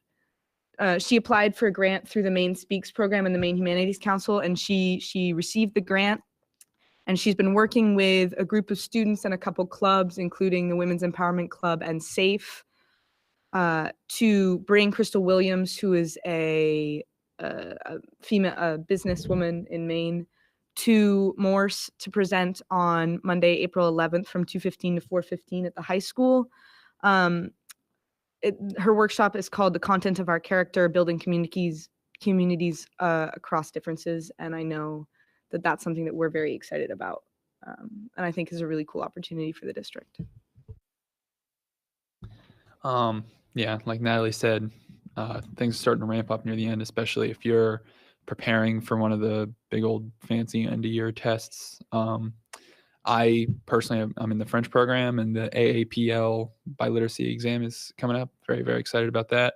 Speaker 14: She applied for a grant through the Maine Speaks program and the Maine Humanities Council, and she received the grant. And she's been working with a group of students and a couple clubs, including the Women's Empowerment Club and SAFE, to bring Crystal Williams, who is a female businesswoman in Maine, to Morse to present on Monday, April 11th from 2:15 to 4:15 at the high school. Her workshop is called The Content of Our Character, Building Communities Across Differences. And I know that that's something that we're very excited about. And I think is a really cool opportunity for the district.
Speaker 15: Yeah, like Natalie said, things are starting to ramp up near the end, especially if you're preparing for one of the big old fancy end of year tests. I personally, I'm in the French program, and the AAPL biliteracy exam is coming up. Very, very excited about that.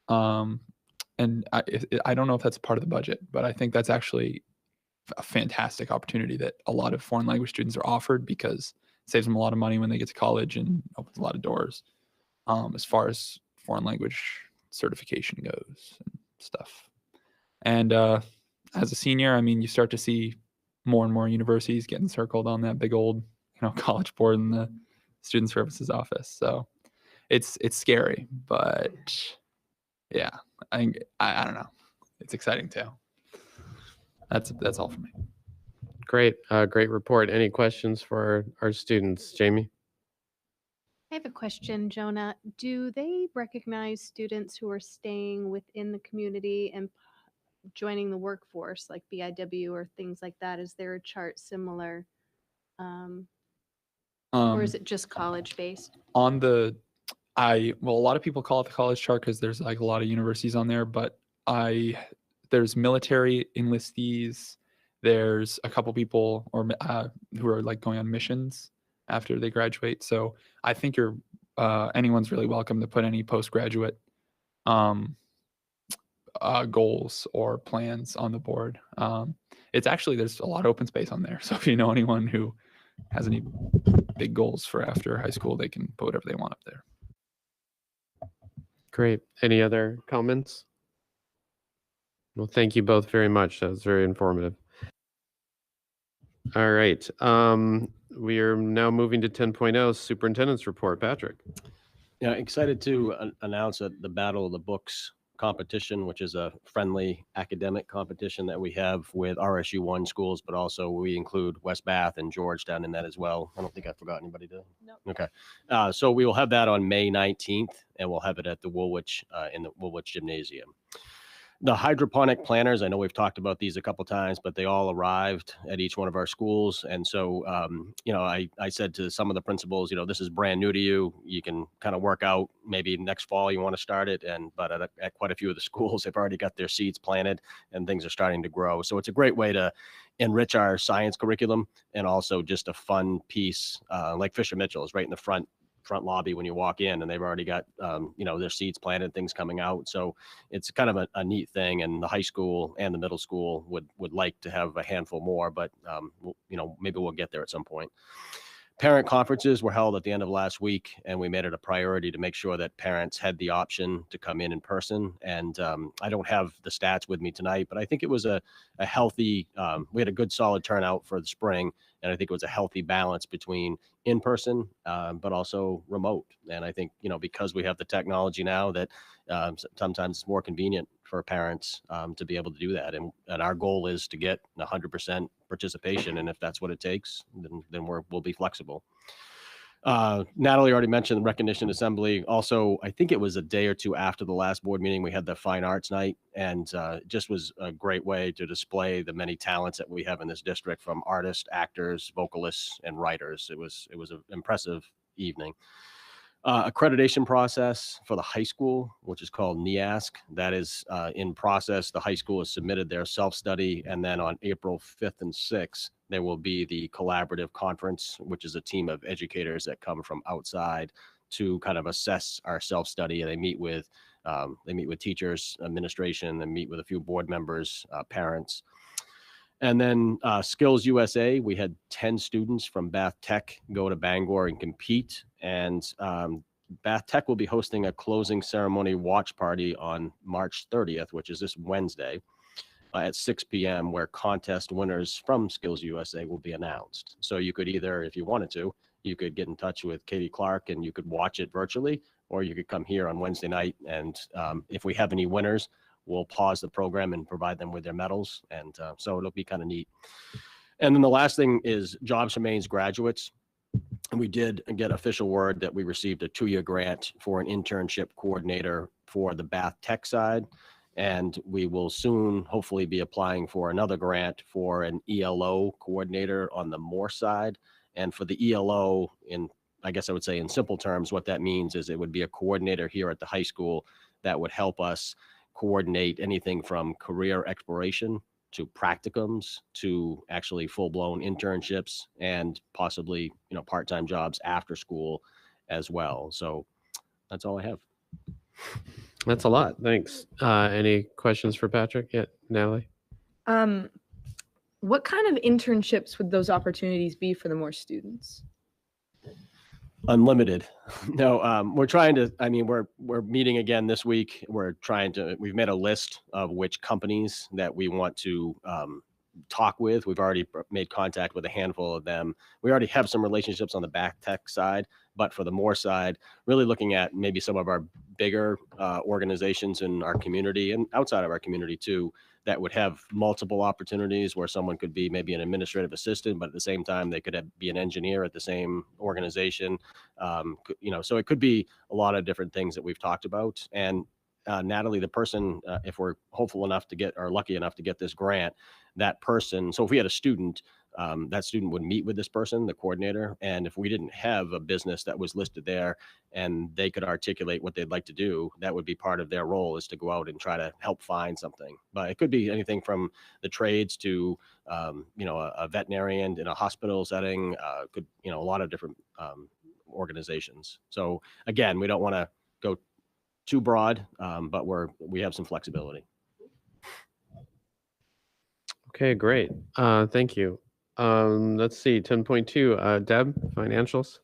Speaker 15: And I don't know if that's part of the budget, but I think that's actually a fantastic opportunity that a lot of foreign language students are offered, because it saves them a lot of money when they get to college and opens a lot of doors as far as foreign language certification goes and stuff. And as a senior, I mean, you start to see more and more universities getting circled on that big old, college board in the student services office. So it's scary, but yeah, I don't know. It's exciting too. That's all for me.
Speaker 1: Great, great report. Any questions for our students, Jamie?
Speaker 16: I have a question, Jonah. Do they recognize students who are staying within the community and joining the workforce, like BIW or things like that? Is there a chart similar? Or is it just college based?
Speaker 15: On the, well, a lot of people call it the college chart because there's like a lot of universities on there, but there's military enlistees. There's a couple people who are like going on missions after they graduate. So I think anyone's really welcome to put any postgraduate goals or plans on the board. It's actually, there's a lot of open space on there. So if you know anyone who has any big goals for after high school, they can put whatever they want up there.
Speaker 1: Great. Any other comments? Well, thank you both very much. That was very informative. All right. We are now moving to 10.0 Superintendent's Report. Patrick.
Speaker 3: Yeah, excited to announce that the Battle of the Books competition, which is a friendly academic competition that we have with RSU1 schools, but also we include West Bath and Georgetown in that as well. I don't think I forgot anybody, did I?
Speaker 16: Nope.
Speaker 3: Okay. So we will have that on May 19th, and we'll have it at the Woolwich, in the Woolwich Gymnasium. The hydroponic planters, I know we've talked about these a couple times, but they all arrived at each one of our schools. And so, I said to some of the principals, this is brand new to you. You can kind of work out maybe next fall you want to start it. But at quite a few of the schools, they've already got their seeds planted and things are starting to grow. So it's a great way to enrich our science curriculum and also just a fun piece like Fisher Mitchell is right in the front lobby when you walk in, and they've already got their seeds planted, things coming out. So it's kind of a neat thing, and the high school and the middle school would like to have a handful more, but maybe we'll get there at some point. Parent conferences were held at the end of last week, and we made it a priority to make sure that parents had the option to come in person. And I don't have the stats with me tonight, but I think it was a healthy, we had a good solid turnout for the spring. And I think it was a healthy balance between in-person, but also remote. And I think, because we have the technology now that sometimes it's more convenient for parents to be able to do that. And our goal is to get 100% participation. And if that's what it takes, then we'll be flexible. Natalie already mentioned the recognition assembly. Also, I think it was a day or two after the last board meeting, we had the fine arts night, and it just was a great way to display the many talents that we have in this district, from artists, actors, vocalists, and writers. It was an impressive evening. Accreditation process for the high school, which is called NEASC, that is in process. The high school has submitted their self-study, and then on April 5th and 6th, there will be the collaborative conference, which is a team of educators that come from outside to kind of assess our self-study. And they meet with teachers, administration, and meet with a few board members, parents. And then Skills USA, we had 10 students from Bath Tech go to Bangor and compete. And Bath Tech will be hosting a closing ceremony watch party on March 30th, which is this Wednesday, at 6 p.m., where contest winners from Skills USA will be announced. So you could either, if you wanted to, you could get in touch with Katie Clark and you could watch it virtually, or you could come here on Wednesday night. And if we have any winners, we'll pause the program and provide them with their medals. And so it'll be kind of neat. And then the last thing is Jobs for Maine's graduates. And we did get official word that we received a 2-year grant for an internship coordinator for the Bath Tech side. And we will soon hopefully be applying for another grant for an ELO coordinator on the Morse side. And for the ELO, I guess I would say in simple terms, what that means is it would be a coordinator here at the high school that would help us coordinate anything from career exploration to practicums to actually full-blown internships and possibly, part-time jobs after school as well. So that's all I have.
Speaker 1: That's a lot. Thanks. Any questions for Patrick? Yeah, Natalie?
Speaker 14: What kind of internships would those opportunities be for the more students?
Speaker 3: Unlimited. No, we're trying to, we're meeting again this week. We've made a list of which companies that we want to talk with. We've already made contact with a handful of them. We already have some relationships on the back tech side, but for the more side, really looking at maybe some of our bigger organizations in our community and outside of our community too, that would have multiple opportunities where someone could be maybe an administrative assistant, but at the same time, they could be an engineer at the same organization. So it could be a lot of different things that we've talked about. And Natalie, the person, if we're hopeful enough to get, or lucky enough to get this grant, that person, so if we had a student, that student would meet with this person, the coordinator. And if we didn't have a business that was listed there and they could articulate what they'd like to do, that would be part of their role, is to go out and try to help find something. But it could be anything from the trades to, a veterinarian in a hospital setting, could, a lot of different organizations. So again, we don't want to go too broad, but we have some flexibility.
Speaker 1: Okay, great. Thank you. Let's see, 10.2, Deb, financials.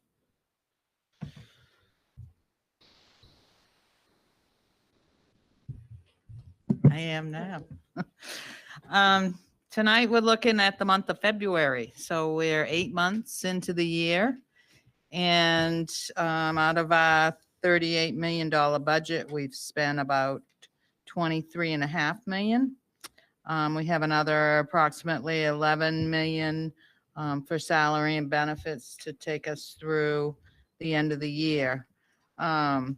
Speaker 17: I am now. Tonight we're looking at the month of February. So we're 8 months into the year. And out of our $38 million budget, we've spent about $23.5 million. We have another approximately 11 million for salary and benefits to take us through the end of the year. And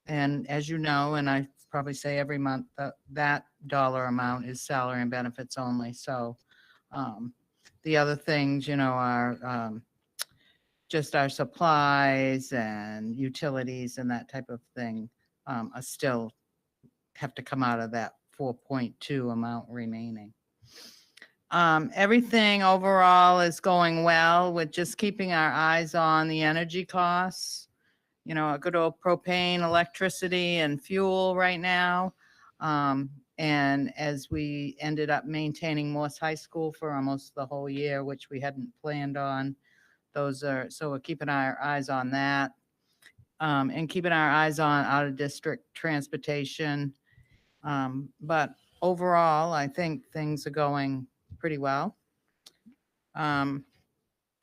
Speaker 17: as you know, and I probably say every month, that dollar amount is salary and benefits only. So the other things, are just our supplies and utilities and that type of thing are still have to come out of that 4.2 amount remaining. Everything overall is going well with just keeping our eyes on the energy costs. A good old propane, electricity, and fuel right now. And as we ended up maintaining Morse High School for almost the whole year, which we hadn't planned on, so we're keeping our eyes on that. And keeping our eyes on out-of-district transportation. But overall, I think things are going pretty well. Our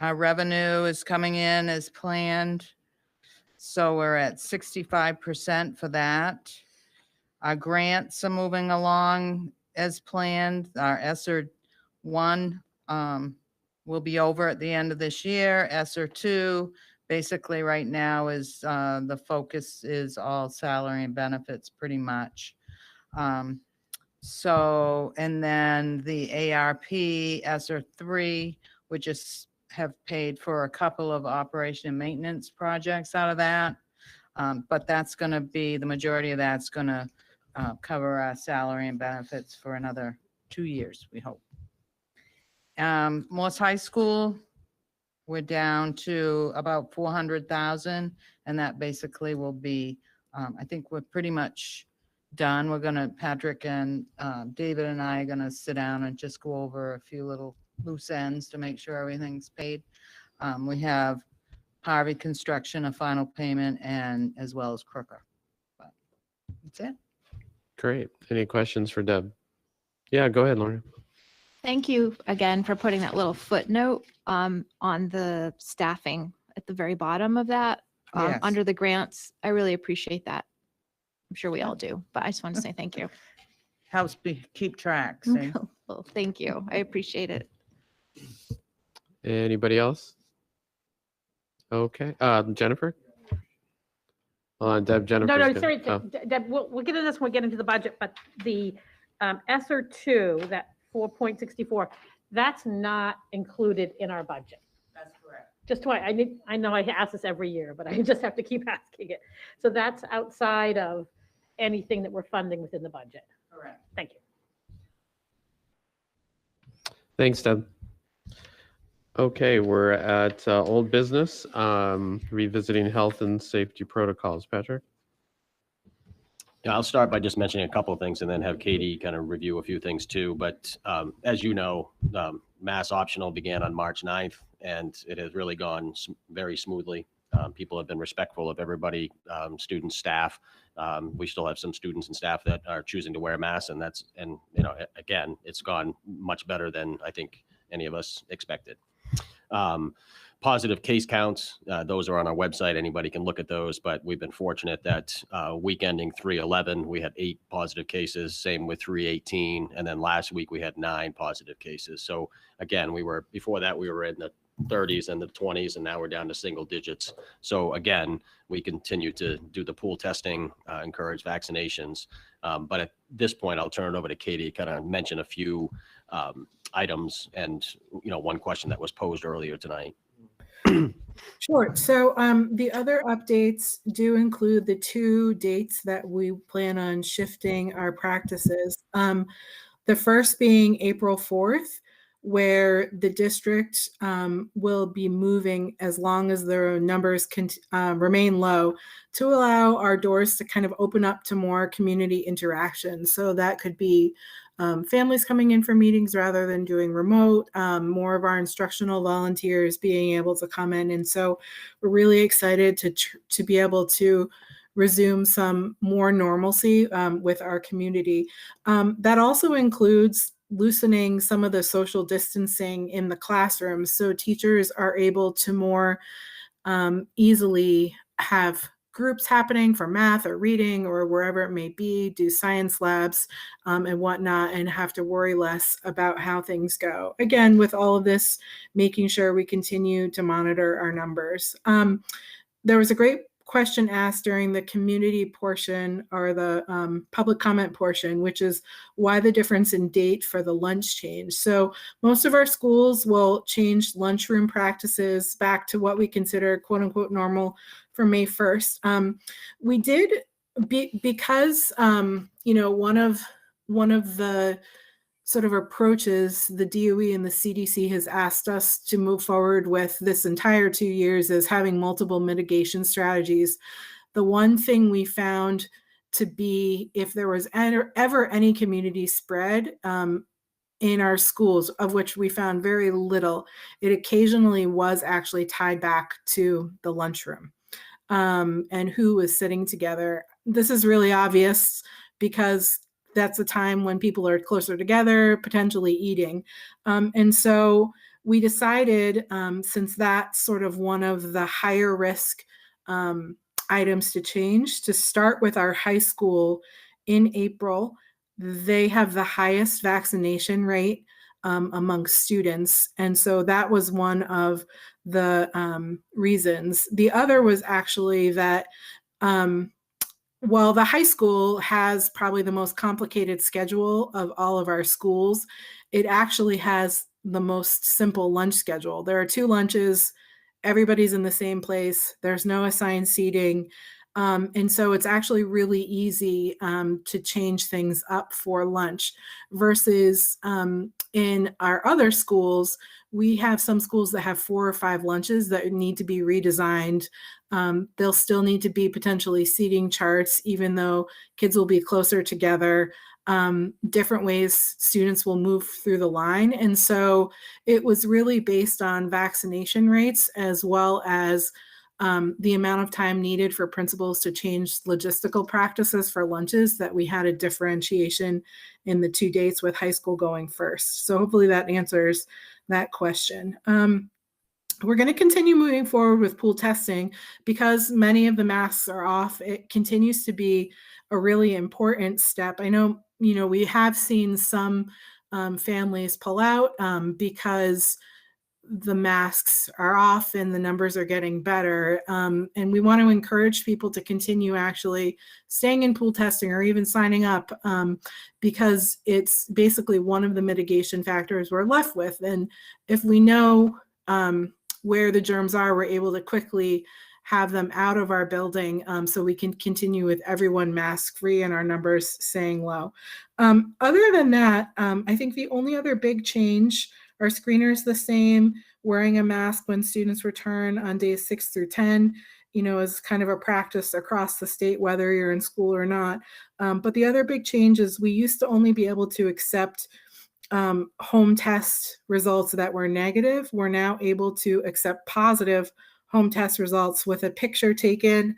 Speaker 17: revenue is coming in as planned. So we're at 65% for that. Our grants are moving along as planned. Our ESSER 1 will be over at the end of this year. ESSER 2, basically right now is the focus is all salary and benefits pretty much. And then the ARP, ESSER 3, we just have paid for a couple of operation and maintenance projects out of that. But that's going to be, the majority of that's going to cover our salary and benefits for another 2 years, we hope. Morse High School, we're down to about 400,000, and that basically will be, I think we're pretty much done. We're going to, Patrick and David and I are going to sit down and just go over a few little loose ends to make sure everything's paid. We have Harvey Construction, a final payment, and as well as Crooker. But that's it.
Speaker 1: Great. Any questions for Deb? Yeah, go ahead, Lauren.
Speaker 12: Thank you again for putting that little footnote on the staffing at the very bottom of that,
Speaker 17: Yes.
Speaker 12: under the grants. I really appreciate that. I'm sure we all do, but I just want to say thank you.
Speaker 17: Helps me keep track. See?
Speaker 12: Well, thank you. I appreciate it.
Speaker 1: Anybody else? Okay. Jennifer? Deb, Jennifer.
Speaker 2: No, sorry, Deb, we'll get into this when we get into the budget, but the ESSER 2, that 4.64, that's not included in our budget.
Speaker 17: That's correct.
Speaker 2: Just why I know I ask this every year, but I just have to keep asking it. So that's outside of anything that we're funding within the budget.
Speaker 17: Correct.
Speaker 2: Thank you.
Speaker 1: Thanks, Deb. Okay, we're at old business, revisiting health and safety protocols. Patrick?
Speaker 3: Yeah, I'll start by just mentioning a couple of things and then have Katie kind of review a few things too. But as you know, Mass Optional began on March 9th, and it has really gone very smoothly. People have been respectful of everybody, students, staff. We still have some students and staff that are choosing to wear masks, and again, it's gone much better than I think any of us expected. Positive case counts, those are on our website. Anybody can look at those, but we've been fortunate that week ending 3/11, we had 8 positive cases, same with 3/18. And then last week we had 9 positive cases. So again, before that, we were in the 30s and the 20s, and now we're down to single digits. So again, we continue to do the pool testing, encourage vaccinations. But at this point, I'll turn it over to Katie to kind of mention a few items and, one question that was posed earlier tonight.
Speaker 13: Sure. So the other updates do include the 2 dates that we plan on shifting our practices. The first being April 4th, where the district will be moving, as long as the numbers can remain low, to allow our doors to kind of open up to more community interaction. So that could be families coming in for meetings rather than doing remote, more of our instructional volunteers being able to come in. And so we're really excited to be able to resume some more normalcy with our community. That also includes loosening some of the social distancing in the classrooms, so teachers are able to more easily have groups happening for math or reading or wherever it may be, do science labs and whatnot, and have to worry less about how things go. Again, with all of this, making sure we continue to monitor our numbers. There was a great question asked during the community portion or the public comment portion, which is why the difference in date for the lunch change. So most of our schools will change lunchroom practices back to what we consider quote unquote normal for May 1st. We did because one of the sort of approaches the DOE and the CDC has asked us to move forward with this entire 2 years is having multiple mitigation strategies. The one thing we found to be, if there was ever any community spread in our schools, of which we found very little, it occasionally was actually tied back to the lunchroom and who was sitting together. This is really obvious because that's a time when people are closer together, potentially eating. And so we decided, since that's sort of one of the higher risk items to change, to start with our high school in April. They have the highest vaccination rate among students. And so that was one of the reasons. The other was actually that while the high school has probably the most complicated schedule of all of our schools, it actually has the most simple lunch schedule. There are 2 lunches, everybody's in the same place, there's no assigned seating. And so it's actually really easy to change things up for lunch versus in our other schools, we have some schools that have 4 or 5 lunches that need to be redesigned. There'll still need to be potentially seating charts, even though kids will be closer together. Different ways students will move through the line. And so it was really based on vaccination rates as well as the amount of time needed for principals to change logistical practices for lunches that we had a differentiation in the 2 dates with high school going first. So hopefully that answers that question. We're going to continue moving forward with pool testing because many of the masks are off. It continues to be a really important step. I know, we have seen some families pull out because the masks are off and the numbers are getting better. And we want to encourage people to continue actually staying in pool testing or even signing up because it's basically one of the mitigation factors we're left with. And if we know where the germs are, we're able to quickly have them out of our building so we can continue with everyone mask free and our numbers staying low. Other than that, I think the only other big change, our screener's the same, wearing a mask when students return on days 6 through 10, is kind of a practice across the state, whether you're in school or not. But the other big change is we used to only be able to accept home test results that were negative. We're now able to accept positive home test results with a picture taken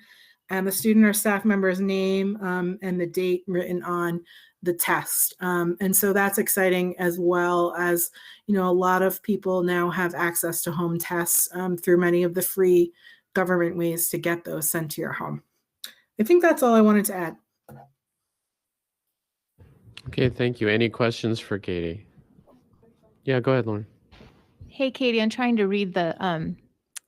Speaker 13: and the student or staff member's name and the date written on the test. And so that's exciting, as well as, a lot of people now have access to home tests through many of the free government ways to get those sent to your home. I think that's all I wanted to add.
Speaker 1: Okay, thank you. Any questions for Katie? Yeah, go ahead, Lauren.
Speaker 12: Hey, Katie, I'm trying to read the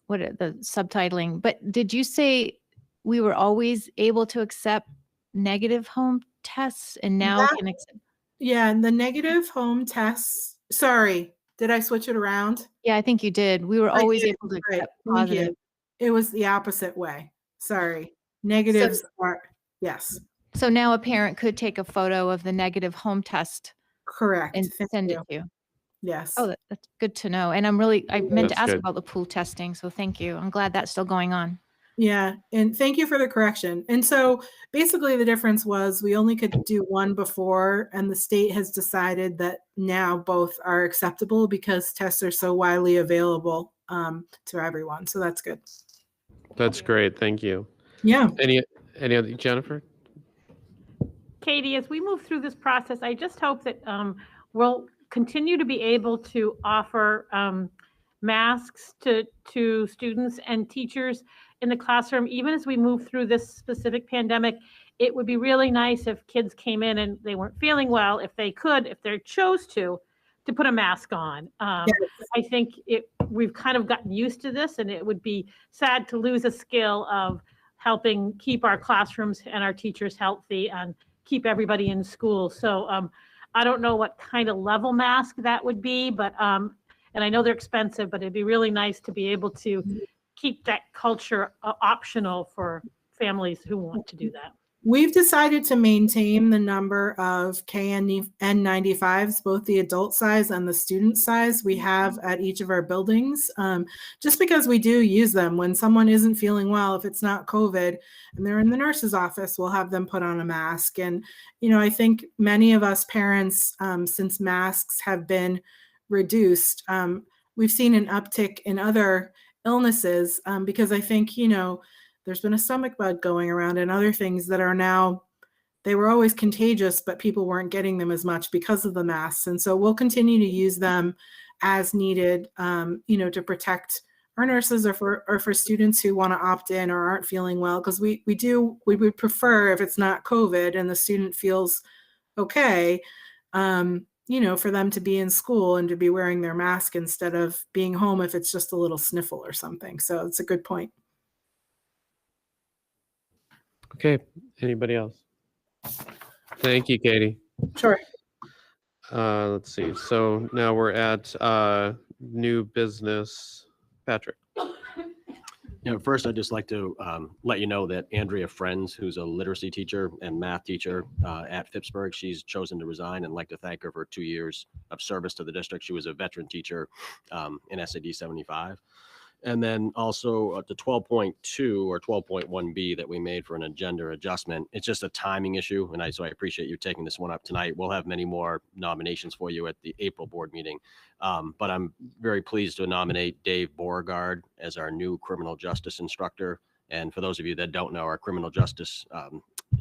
Speaker 12: the subtitling, but did you say we were always able to accept negative home tests and now
Speaker 13: That-
Speaker 12: can accept?
Speaker 13: Yeah, and the negative home tests. Sorry, did I switch it around?
Speaker 12: Yeah, I think you did. We were
Speaker 13: I
Speaker 12: always
Speaker 13: did,
Speaker 12: able to
Speaker 13: right,
Speaker 12: accept
Speaker 13: thank you.
Speaker 12: positive.
Speaker 13: It was the opposite way. Sorry. Negatives are, yes,
Speaker 12: So now a parent could take a photo of the negative home test
Speaker 13: correct.
Speaker 12: and
Speaker 13: Thank
Speaker 12: send
Speaker 13: you.
Speaker 12: it to you.
Speaker 13: Yes.
Speaker 12: Oh, that's good to know. And I meant to
Speaker 1: That's
Speaker 12: ask
Speaker 1: good.
Speaker 12: about the pool testing, so thank you. I'm glad that's still going on.
Speaker 13: Yeah, and thank you for the correction. And so basically the difference was we only could do one before, and the state has decided that now both are acceptable because tests are so widely available to everyone. So that's good.
Speaker 1: That's great. Thank you.
Speaker 13: Yeah.
Speaker 1: Any other, Jennifer?
Speaker 2: Katie, as we move through this process, I just hope that we'll continue to be able to offer masks to students and teachers in the classroom, even as we move through this specific pandemic. It would be really nice if kids came in and they weren't feeling well, if they chose to put a mask on.
Speaker 13: Yes.
Speaker 2: I think we've kind of gotten used to this, and it would be sad to lose a skill of helping keep our classrooms and our teachers healthy and keep everybody in school. So I don't know what kind of level mask that would be, but and I know they're expensive, but it'd be really nice to be able to keep that culture optional for families who want to do that.
Speaker 13: We've decided to maintain the number of KN95s, both the adult size and the student size we have at each of our buildings, just because we do use them when someone isn't feeling well. If it's not COVID and they're in the nurse's office, we'll have them put on a mask. And, I think many of us parents, since masks have been reduced, we've seen an uptick in other illnesses because I think, there's been a stomach bug going around and other things that are now, they were always contagious, but people weren't getting them as much because of the masks. And so we'll continue to use them as needed, to protect our nurses or for students who want to opt in or aren't feeling well. Because we would prefer, if it's not COVID and the student feels okay, for them to be in school and to be wearing their mask instead of being home if it's just a little sniffle or something. So it's a good point.
Speaker 1: Okay. Anybody else? Thank you, Katie.
Speaker 13: Sure.
Speaker 1: Let's see. So now we're at new business. Patrick.
Speaker 3: First, I'd just like to let you know that Andrea Friends, who's a literacy teacher and math teacher at Phippsburg, she's chosen to resign, and I'd like to thank her for 2 years of service to the district. She was a veteran teacher in SAD 75. And then also the 12.2 or 12.1B that we made for an agenda adjustment. It's just a timing issue. And so I appreciate you taking this one up tonight. We'll have many more nominations for you at the April board meeting. But I'm very pleased to nominate Dave Beauregard as our new criminal justice instructor. And for those of you that don't know, our criminal justice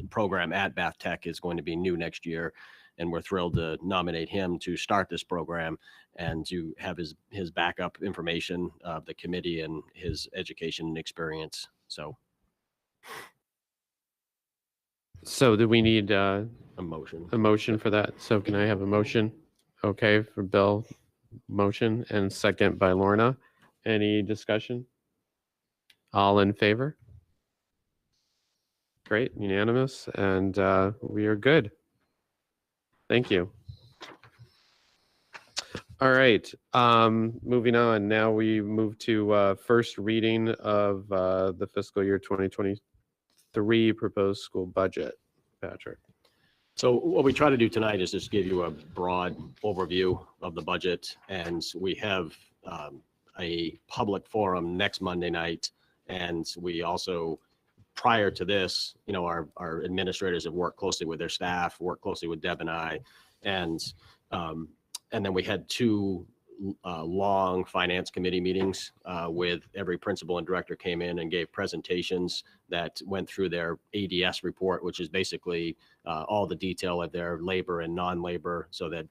Speaker 3: program at Bath Tech is going to be new next year. And we're thrilled to nominate him to start this program and to have his backup information of the committee and his education and experience. So
Speaker 1: do we need
Speaker 3: a motion?
Speaker 1: A motion for that. So can I have a motion? Okay, for Bill, motion, and second by Lorna. Any discussion? All in favor? Great, unanimous, and we are good. Thank you. All right, moving on. Now we move to first reading of the fiscal year 2023 proposed school budget. Patrick.
Speaker 3: So what we try to do tonight is just give you a broad overview of the budget. And we have a public forum next Monday night. And we also, prior to this, our administrators have worked closely with their staff, worked closely with Deb and I. And then we had 2 long finance committee meetings with every principal and director came in and gave presentations that went through their ADS report, which is basically all the detail of their labor and non-labor so that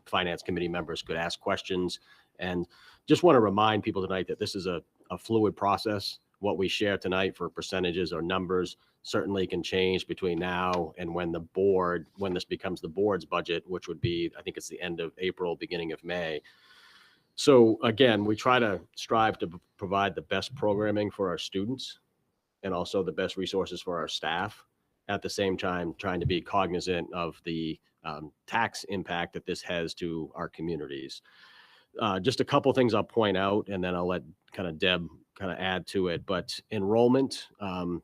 Speaker 3: finance committee members could ask questions. And just want to remind people tonight that this is a fluid process. What we share tonight for percentages or numbers certainly can change between now and when this becomes the board's budget, which would be, I think it's the end of April, beginning of May. So again, we try to strive to provide the best programming for our students and also the best resources for our staff. At the same time, trying to be cognizant of the tax impact that this has to our communities. Just a couple things I'll point out, and then I'll let Deb add to it. But enrollment,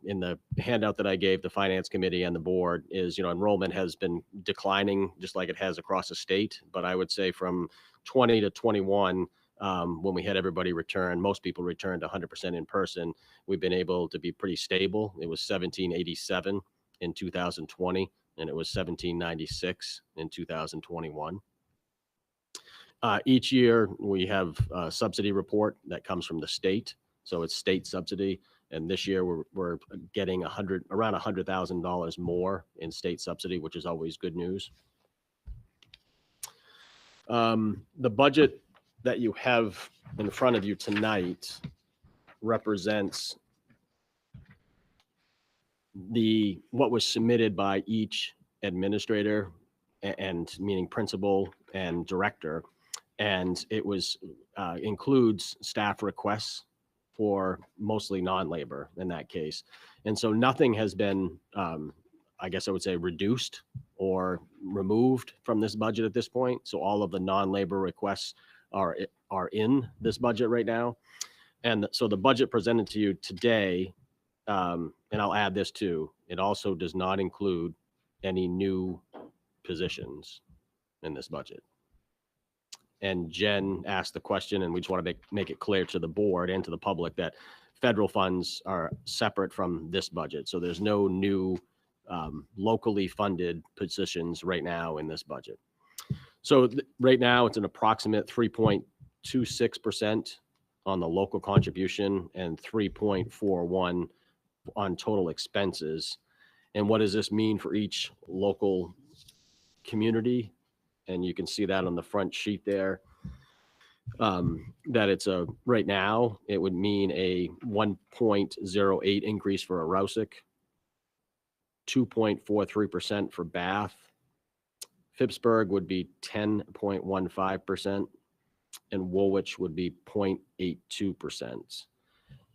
Speaker 3: in the handout that I gave the finance committee and the board, is enrollment has been declining just like it has across the state. But I would say from 20 to 21, when we had everybody return, most people returned 100% in person. We've been able to be pretty stable. It was 1787 in 2020, and it was 1796 in 2021. Each year we have a subsidy report that comes from the state. So it's state subsidy. And this year we're getting around $100,000 more in state subsidy, which is always good news. The budget that you have in front of you tonight represents what was submitted by each administrator and meaning principal and director. And it includes staff requests for mostly non-labor in that case. And so nothing has been, I guess I would say, reduced or removed from this budget at this point. So all of the non-labor requests are in this budget right now. And so the budget presented to you today, and I'll add this too, it also does not include any new positions in this budget. And Jen asked the question, and we just want to make it clear to the board and to the public that federal funds are separate from this budget. So there's no new locally funded positions right now in this budget. So right now it's an approximate 3.26% on the local contribution and 3.41 on total expenses. And what does this mean for each local community? And you can see that on the front sheet there, that it's right now, it would mean a 1.08 increase for Arousic, 2.43% for Bath. Phippsburg would be 10.15%, and Woolwich would be 0.82%.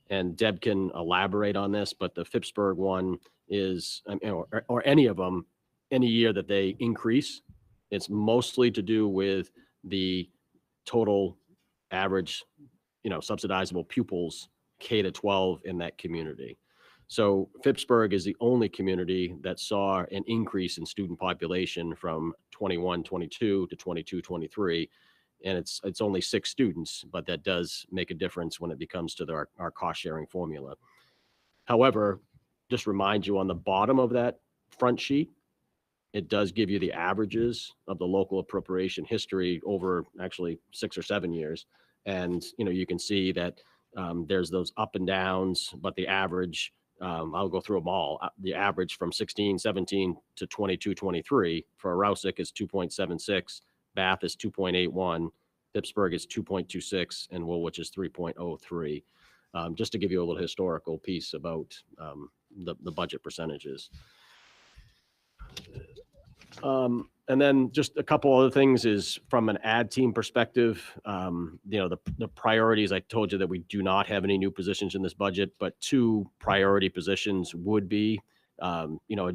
Speaker 3: And Deb can elaborate on this, but the Phippsburg one is, or any of them, any year that they increase, it's mostly to do with the total average, subsidizable pupils K to 12 in that community. So Phippsburg is the only community that saw an increase in student population from 21-22 to 22-23. And it's only 6 students, but that does make a difference when it becomes to our cost sharing formula. However, just remind you on the bottom of that front sheet, it does give you the averages of the local appropriation history over actually 6 or 7 years. And, you can see that there's those up and downs, but the average, I'll go through them all. The average from 16-17 to 22-23 for Arousic is 2.76, Bath is 2.81, Phippsburg is 2.26, and Woolwich is 3.03. Just to give you a little historical piece about the budget percentages. And then just a couple other things is from an ad team perspective, the priorities, I told you that we do not have any new positions in this budget, but 2 priority positions would be, a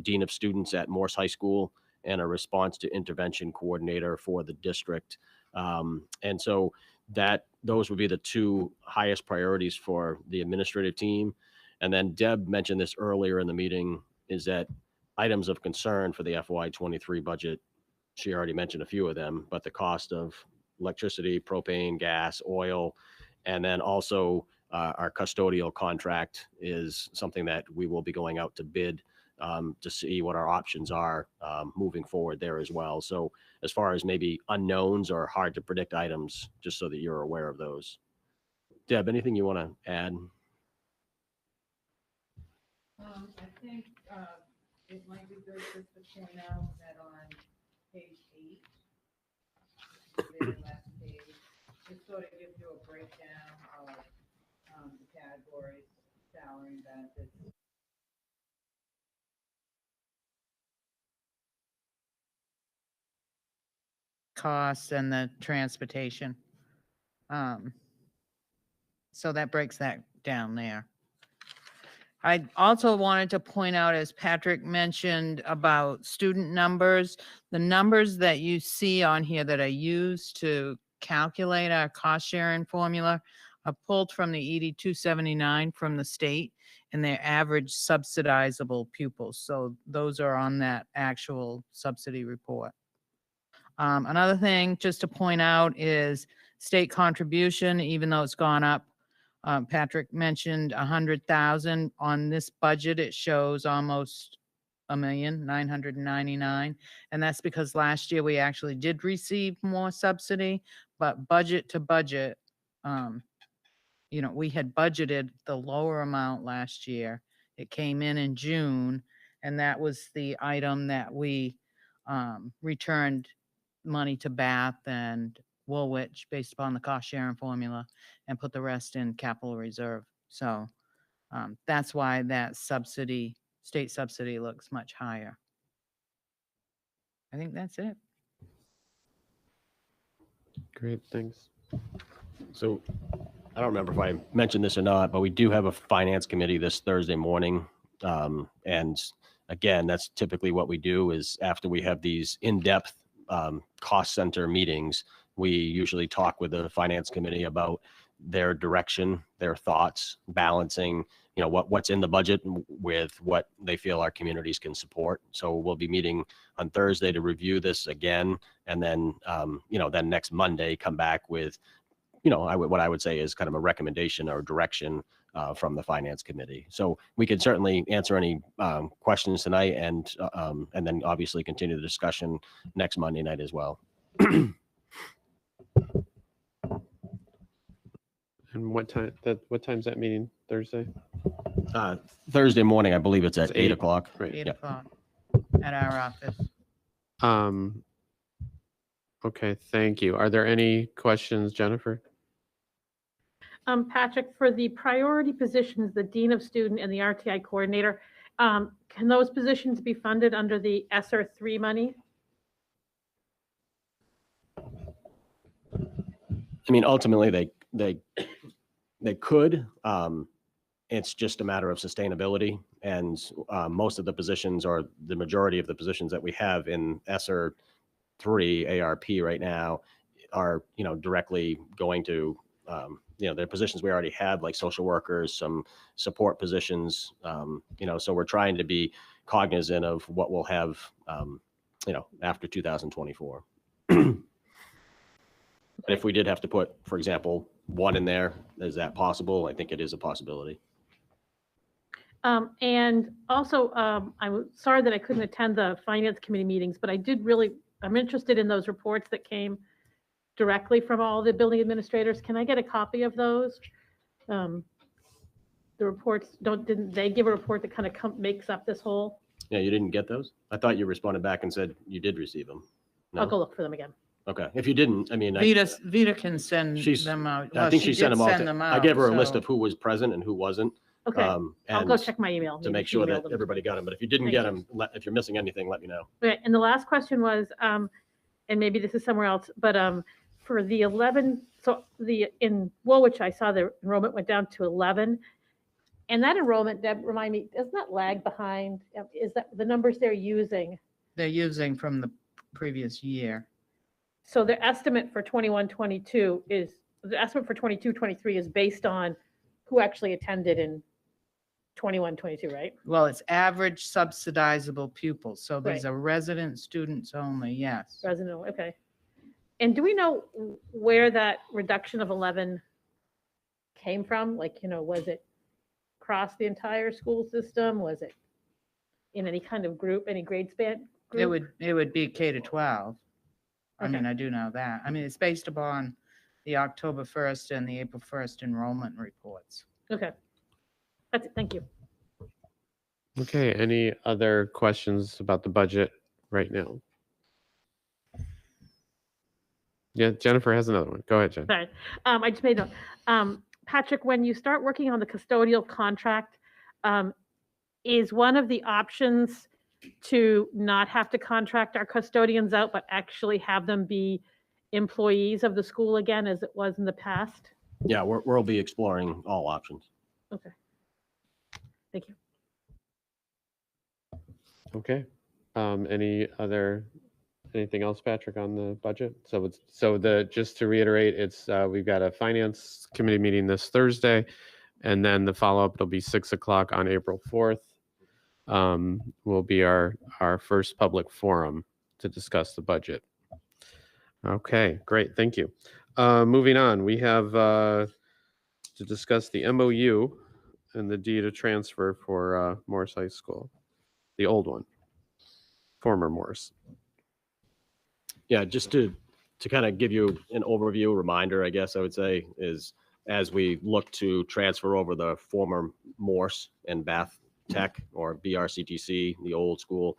Speaker 3: dean of students at Morse High School and a response to intervention coordinator for the district. And so those would be the 2 highest priorities for the administrative team. And then Deb mentioned this earlier in the meeting, is that items of concern for the FY23 budget. She already mentioned a few of them, but the cost of electricity, propane, gas, oil, and then also our custodial contract is something that we will be going out to bid to see what our options are moving forward there as well. So as far as maybe unknowns or hard to predict items, just so that you're aware of those. Deb, anything you want to add?
Speaker 17: I think it might be good just to point out that on page 8, the very last page, it sort of gives you a breakdown of the categories, salary, benefits. Costs and the transportation. So that breaks that down there. I also wanted to point out, as Patrick mentioned about student numbers, the numbers that you see on here that are used to calculate our cost sharing formula are pulled from the ED 279 from the state and their average subsidizable pupils. So those are on that actual subsidy report. Another thing just to point out is state contribution, even though it's gone up. Patrick mentioned 100,000 on this budget. It shows almost 1,999,000, and that's because last year we actually did receive more subsidy, but budget to budget, we had budgeted the lower amount last year. It came in June, and that was the item that we returned money to Bath and Woolwich based upon the cost sharing formula and put the rest in capital reserve. So that's why that subsidy, state subsidy, looks much higher. I think that's it.
Speaker 1: Great, thanks.
Speaker 3: So I don't remember if I mentioned this or not, but we do have a finance committee this Thursday morning. And again, that's typically what we do is after we have these in-depth cost center meetings, we usually talk with the finance committee about their direction, their thoughts, balancing, what's in the budget with what they feel our communities can support. So we'll be meeting on Thursday to review this again. And then, then next Monday, come back with, what I would say is kind of a recommendation or direction from the finance committee. So we can certainly answer any questions tonight and then obviously continue the discussion next Monday night as well.
Speaker 1: And what time's that meeting? Thursday?
Speaker 3: Thursday morning, I believe it's at 8 o'clock.
Speaker 1: Right.
Speaker 17: 8 o'clock at our office.
Speaker 1: Okay, thank you. Are there any questions, Jennifer?
Speaker 2: Patrick, for the priority positions, the Dean of Student and the RTI Coordinator, can those positions be funded under the ESSER 3 money?
Speaker 3: I mean, ultimately, they could. It's just a matter of sustainability, and most of the positions, or the majority of the positions that we have in ESSER 3 ARP right now, are directly going to they're positions we already had, like social workers, some support positions. So we're trying to be cognizant of what we'll have after 2024. If we did have to put, for example, one in there, is that possible? I think it is a possibility.
Speaker 2: And also, I'm sorry that I couldn't attend the finance committee meetings, but I'm interested in those reports that came directly from all the building administrators. Can I get a copy of those? The reports, didn't they give a report that kind of makes up this whole?
Speaker 3: Yeah, you didn't get those? I thought you responded back and said you did receive them. No?
Speaker 2: I'll go look for them again.
Speaker 3: Okay, if you didn't, I mean,
Speaker 17: Vita can send them out.
Speaker 3: I think she sent them all. I gave her a list
Speaker 17: so-
Speaker 3: of who was present and who wasn't.
Speaker 2: Okay, I'll go
Speaker 3: and
Speaker 2: check my email.
Speaker 3: to
Speaker 2: Maybe
Speaker 3: make
Speaker 2: she
Speaker 3: sure
Speaker 2: emailed
Speaker 3: that
Speaker 2: them.
Speaker 3: everybody got them. But if you didn't
Speaker 2: Thank
Speaker 3: get
Speaker 2: you.
Speaker 3: them, if you're missing anything, let me know.
Speaker 2: Okay, and the last question was, and maybe this is somewhere else, but for the 11, so in Woolwich, I saw the enrollment went down to 11. And that enrollment, Deb, remind me, doesn't that lag behind? Is that the numbers they're using?
Speaker 17: They're using from the previous year.
Speaker 2: So the estimate for 21-22 is, the estimate for 22-23 is based on who actually attended in 21-22, right?
Speaker 17: Well, it's average subsidizable pupils. So these
Speaker 2: Right.
Speaker 17: are resident students only, yes.
Speaker 2: Resident, okay. And do we know where that reduction of 11 came from? Like, was it across the entire school system? Was it in any kind of group, any grade span group?
Speaker 17: It would be K to 12. I
Speaker 2: Okay.
Speaker 17: mean, I do know that. I mean, it's based upon the October 1st and the April 1st enrollment reports.
Speaker 2: Okay. That's it. Thank you.
Speaker 1: Okay, any other questions about the budget right now? Yeah, Jennifer has another one. Go ahead, Jen.
Speaker 2: Sorry. I just made a note. Patrick, when you start working on the custodial contract, is one of the options to not have to contract our custodians out, but actually have them be employees of the school again, as it was in the past?
Speaker 3: Yeah, we'll be exploring all options.
Speaker 2: Okay. Thank you.
Speaker 1: Okay. Anything else, Patrick, on the budget? Just to reiterate, it's we've got a finance committee meeting this Thursday, and then the follow-up will be 6 o'clock on April 4th. Will be our first public forum to discuss the budget. Okay, great. Thank you. Moving on, we have to discuss the MOU and the deed of transfer for Morris High School, the old one, former Morris.
Speaker 3: Yeah, just to kind of give you an overview, reminder, I guess I would say, is as we look to transfer over the former Morse and Bath Tech, or BRCTC, the old school,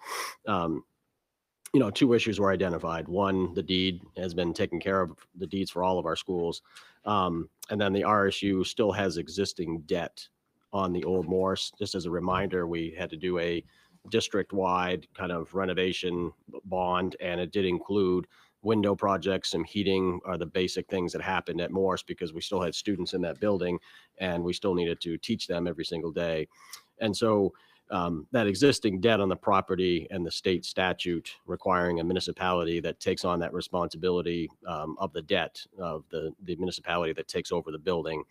Speaker 3: two issues were identified. One, the deed has been taken care of, the deeds for all of our schools. And then the RSU still has existing debt on the old Morse. Just as a reminder, we had to do a district-wide kind of renovation bond, and it did include window projects, some heating are the basic things that happened at Morse because we still had students in that building and we still needed to teach them every single day. And so that existing debt on the property and the state statute requiring a municipality that takes on that responsibility of the debt of the municipality that takes over the building.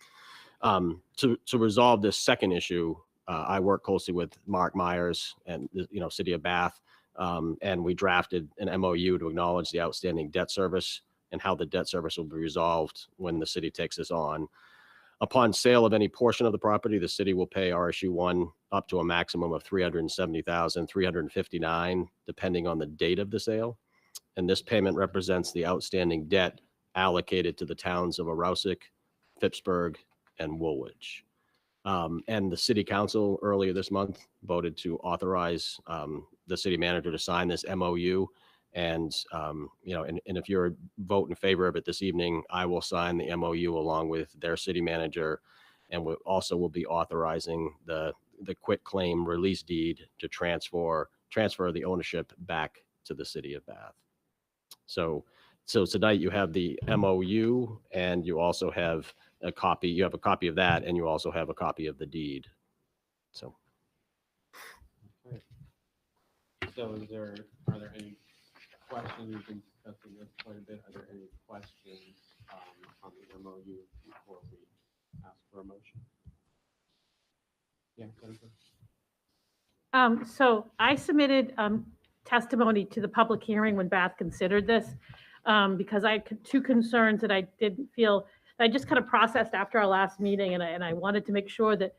Speaker 3: To resolve this second issue, I work closely with Mark Myers and City of Bath, and we drafted an MOU to acknowledge the outstanding debt service and how the debt service will be resolved when the city takes this on. Upon sale of any portion of the property, the city will pay RSU1 up to a maximum of $370,359, depending on the date of the sale. And this payment represents the outstanding debt allocated to the towns of Arousic, Phippsburg, and Woolwich. And the city council earlier this month voted to authorize the city manager to sign this MOU. And, and if you're vote in favor of it this evening, I will sign the MOU along with their city manager. And we also will be authorizing the quit claim release deed to transfer the ownership back to the city of Bath. So tonight you have the MOU, and you also have a copy. You have a copy of that, and you also have a copy of the deed. So.
Speaker 1: So are there any questions? We've been discussing this quite a bit. Are there any questions on the MOU before we ask for a motion? Yeah, Jennifer.
Speaker 2: So I submitted testimony to the public hearing when Bath considered this because I had two concerns that I didn't feel, I just kind of processed after our last meeting, and I wanted to make sure that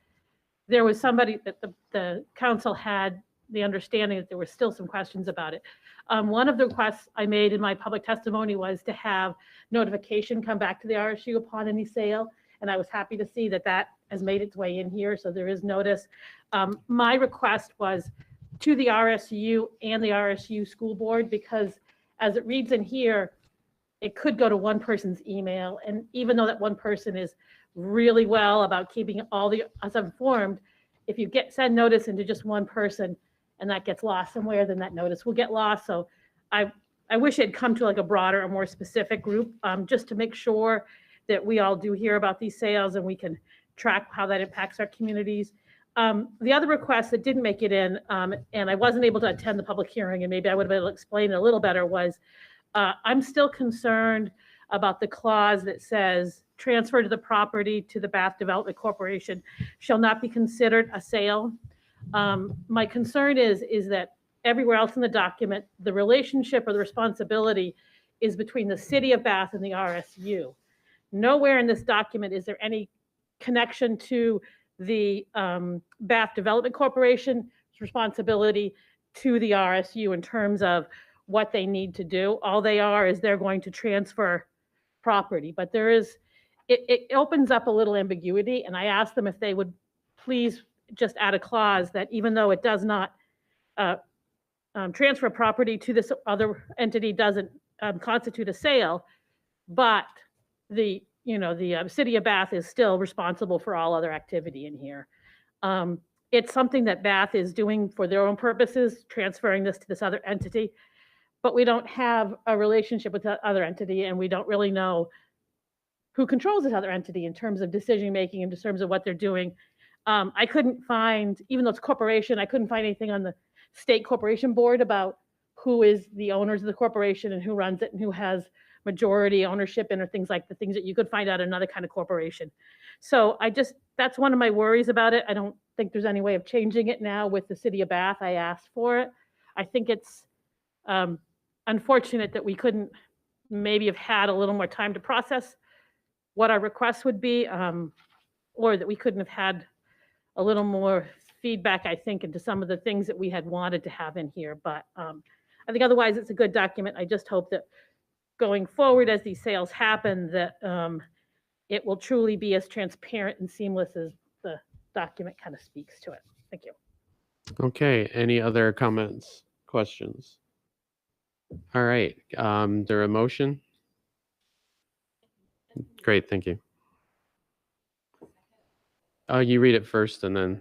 Speaker 2: there was somebody that the council had the understanding that there were still some questions about it. One of the requests I made in my public testimony was to have notification come back to the RSU upon any sale. And I was happy to see that that has made its way in here. So there is notice. My request was to the RSU and the RSU school board, because as it reads in here, it could go to one person's email. And even though that one person is really well about keeping all the us informed, if you send notice into just one person and that gets lost somewhere, then that notice will get lost. So I wish it had come to like a broader or more specific group, just to make sure that we all do hear about these sales and we can track how that impacts our communities. The other request that didn't make it in, and I wasn't able to attend the public hearing, and maybe I would have been able to explain it a little better, was I'm still concerned about the clause that says transfer to the property to the Bath Development Corporation shall not be considered a sale. My concern is that everywhere else in the document, the relationship or the responsibility is between the city of Bath and the RSU. Nowhere in this document is there any connection to the Bath Development Corporation responsibility to the RSU in terms of what they need to do. All they are is they're going to transfer property, but there is, it opens up a little ambiguity, and I asked them if they would please just add a clause that even though it does not transfer property to this other entity doesn't constitute a sale, but the city of Bath is still responsible for all other activity in here. It's something that Bath is doing for their own purposes, transferring this to this other entity, but we don't have a relationship with that other entity, and we don't really know who controls this other entity in terms of decision making, in terms of what they're doing. I couldn't find, even though it's a corporation, I couldn't find anything on the state corporation board about who is the owners of the corporation and who runs it and who has majority ownership in, or things like the things that you could find out in another kind of corporation. So that's one of my worries about it. I don't think there's any way of changing it now with the city of Bath. I asked for it. I think it's unfortunate that we couldn't maybe have had a little more time to process what our request would be, or that we couldn't have had a little more feedback, I think, into some of the things that we had wanted to have in here. But I think otherwise it's a good document. I just hope that going forward as these sales happen, that it will truly be as transparent and seamless as the document kind of speaks to it. Thank you.
Speaker 1: Okay, any other comments, questions? All right, there a motion? Great, thank you. You read it first and then.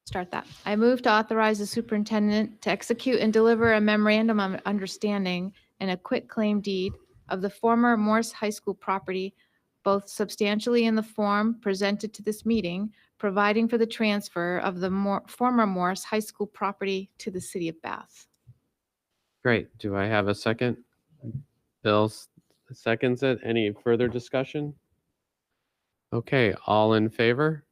Speaker 12: Start that. I move to authorize the superintendent to execute and deliver a memorandum of understanding and a quitclaim deed of the former Morse High School property, both substantially in the form presented to this meeting, providing for the transfer of the former Morse High School property to the city of Bath.
Speaker 1: Great. Do I have a second? Bill seconds it. Any further discussion? Okay, all in favor?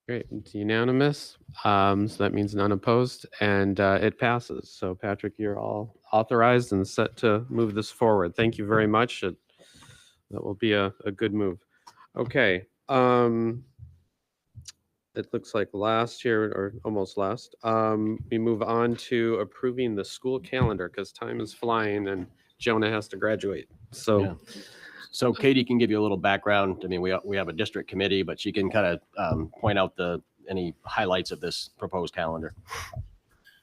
Speaker 1: Great, it's unanimous. So that means none opposed, and it passes. So Patrick, you're all authorized and set to move this forward. Thank you very much. That will be a good move. Okay. It looks like last here, or almost last, we move on to approving the school calendar because time is flying and Jonah has to graduate. So.
Speaker 3: Yeah. So Katie can give you a little background. I mean, we have a district committee, but she can kind of point out any highlights of this proposed calendar.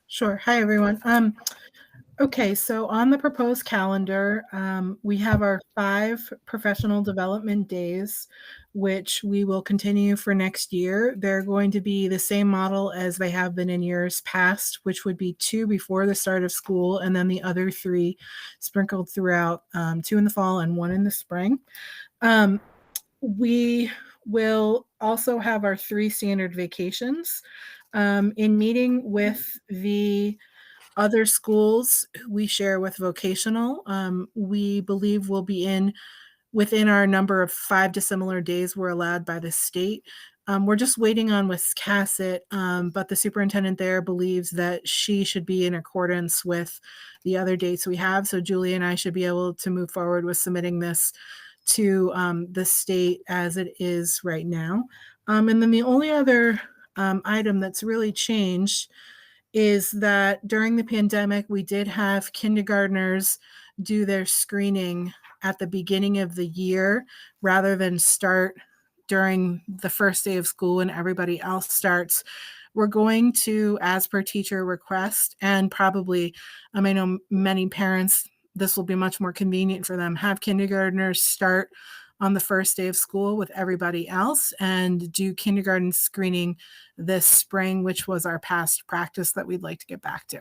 Speaker 13: Sure. Hi, everyone. Okay, so on the proposed calendar, we have our 5 professional development days, which we will continue for next year. They're going to be the same model as they have been in years past, which would be 2 before the start of school, and then the other 3 sprinkled throughout, 2 in the fall and 1 in the spring. We will also have our 3 standard vacations. In meeting with the other schools we share with vocational, we believe we'll be within our number of 5 dissimilar days we're allowed by the state. We're just waiting on Wiscasset, but the superintendent there believes that she should be in accordance with the other dates we have. So Julie and I should be able to move forward with submitting this to the state as it is right now. And then the only other item that's really changed is that during the pandemic, we did have kindergartners do their screening at the beginning of the year rather than start during the first day of school when everybody else starts. We're going to, as per teacher request, and probably, I know many parents, this will be much more convenient for them, have kindergartners start on the first day of school with everybody else and do kindergarten screening this spring, which was our past practice that we'd like to get back to.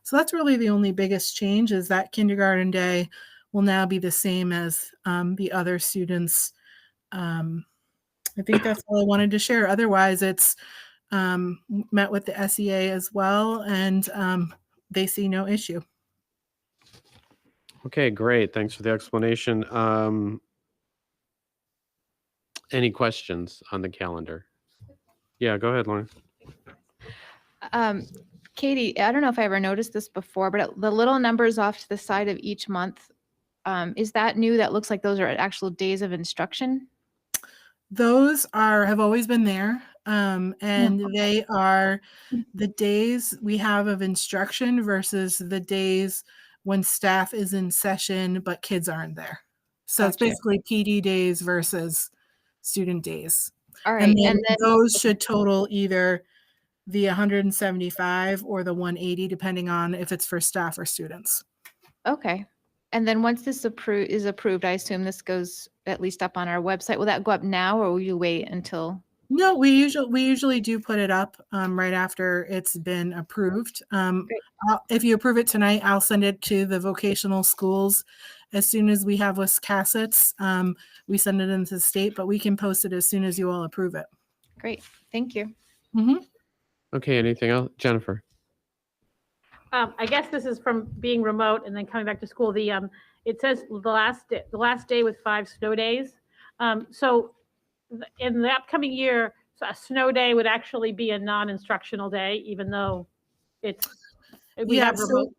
Speaker 13: So that's really the only biggest change, is that kindergarten day will now be the same as the other students. I think that's all I wanted to share. Otherwise, it's met with the SEA as well, and they see no issue.
Speaker 1: Okay, great. Thanks for the explanation. Any questions on the calendar? Yeah, go ahead, Lauren.
Speaker 12: Katie, I don't know if I ever noticed this before, but the little numbers off to the side of each month, is that new? That looks like those are actual days of instruction?
Speaker 13: Those have always been there. And they are the days we have of instruction versus the days when staff is in session, but kids aren't there. So it's
Speaker 12: Gotcha.
Speaker 13: basically PD days versus student days.
Speaker 12: All right.
Speaker 13: And then
Speaker 12: And then,
Speaker 13: those should total either the 175 or the 180, depending on if it's for staff or students.
Speaker 12: okay. And then once this is approved, I assume this goes at least up on our website. Will that go up now or will you wait until?
Speaker 13: No, we usually do put it up right after it's been approved. If you approve it tonight, I'll send it to the vocational schools. As soon as we have Wiscassets, we send it into the state, but we can post it as soon as you all approve it.
Speaker 12: Great. Thank you.
Speaker 13: Mm-hmm.
Speaker 1: Okay, anything else? Jennifer?
Speaker 2: I guess this is from being remote and then coming back to school. It says the last day with 5 snow days. So in the upcoming year, so a snow day would actually be a non-instructional day, even though we have remote.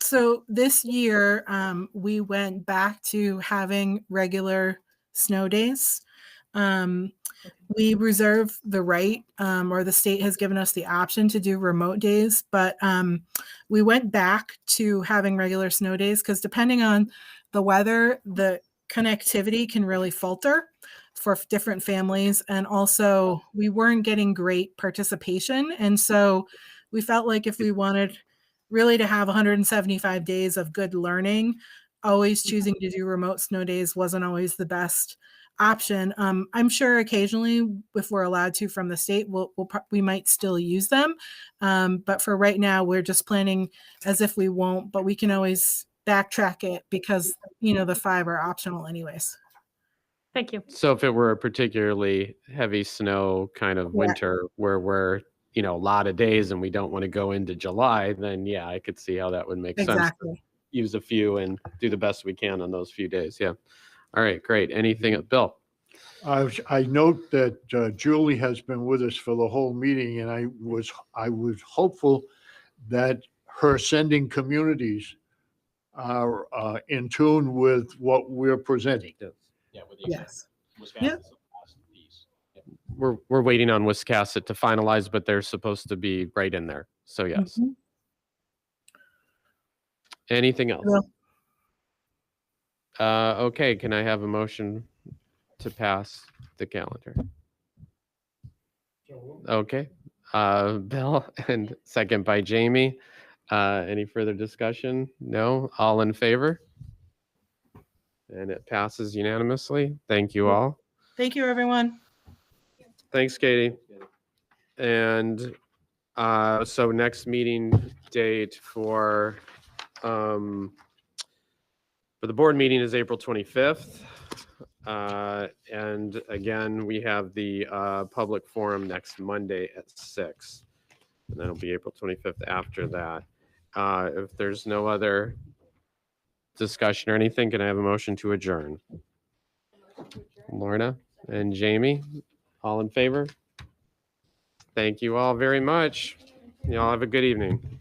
Speaker 13: So this year, we went back to having regular snow days. We reserve the right, or the state has given us the option to do remote days, but we went back to having regular snow days because depending on the weather, the connectivity can really falter for different families. And also we weren't getting great participation. And so we felt like if we wanted really to have 175 days of good learning, always choosing to do remote snow days wasn't always the best option. I'm sure occasionally, if we're allowed to from the state, we might still use them. But for right now, we're just planning as if we won't, but we can always backtrack it because, the 5 are optional anyways.
Speaker 2: Thank you.
Speaker 1: So if it were a particularly heavy snow kind of winter where we're, a lot of days and we don't want to go into July, then yeah, I could see how that would make sense to use a few and do the best we can on those few days. Yeah. All right, great. Anything, Bill?
Speaker 18: I note that Julie has been with us for the whole meeting, and I was hopeful that her sending communities are in tune with what we're presenting.
Speaker 3: Yeah,
Speaker 13: yes.
Speaker 1: We're waiting on Wiscasset to finalize, but they're supposed to be right in there. So yes.
Speaker 13: Mm-hmm.
Speaker 1: Anything else?
Speaker 13: Well,
Speaker 1: okay, can I have a motion to pass the calendar? Okay, Bill, and second by Jamie. Any further discussion? No? All in favor? And it passes unanimously. Thank you all.
Speaker 13: Thank you, everyone.
Speaker 1: Thanks, Katie. And so next meeting date for the board meeting is April 25th. And again, we have the public forum next Monday at 6. And then it'll be April 25th after that. If there's no other discussion or anything, can I have a motion to adjourn? Lorna and Jamie, all in favor? Thank you all very much. You all have a good evening.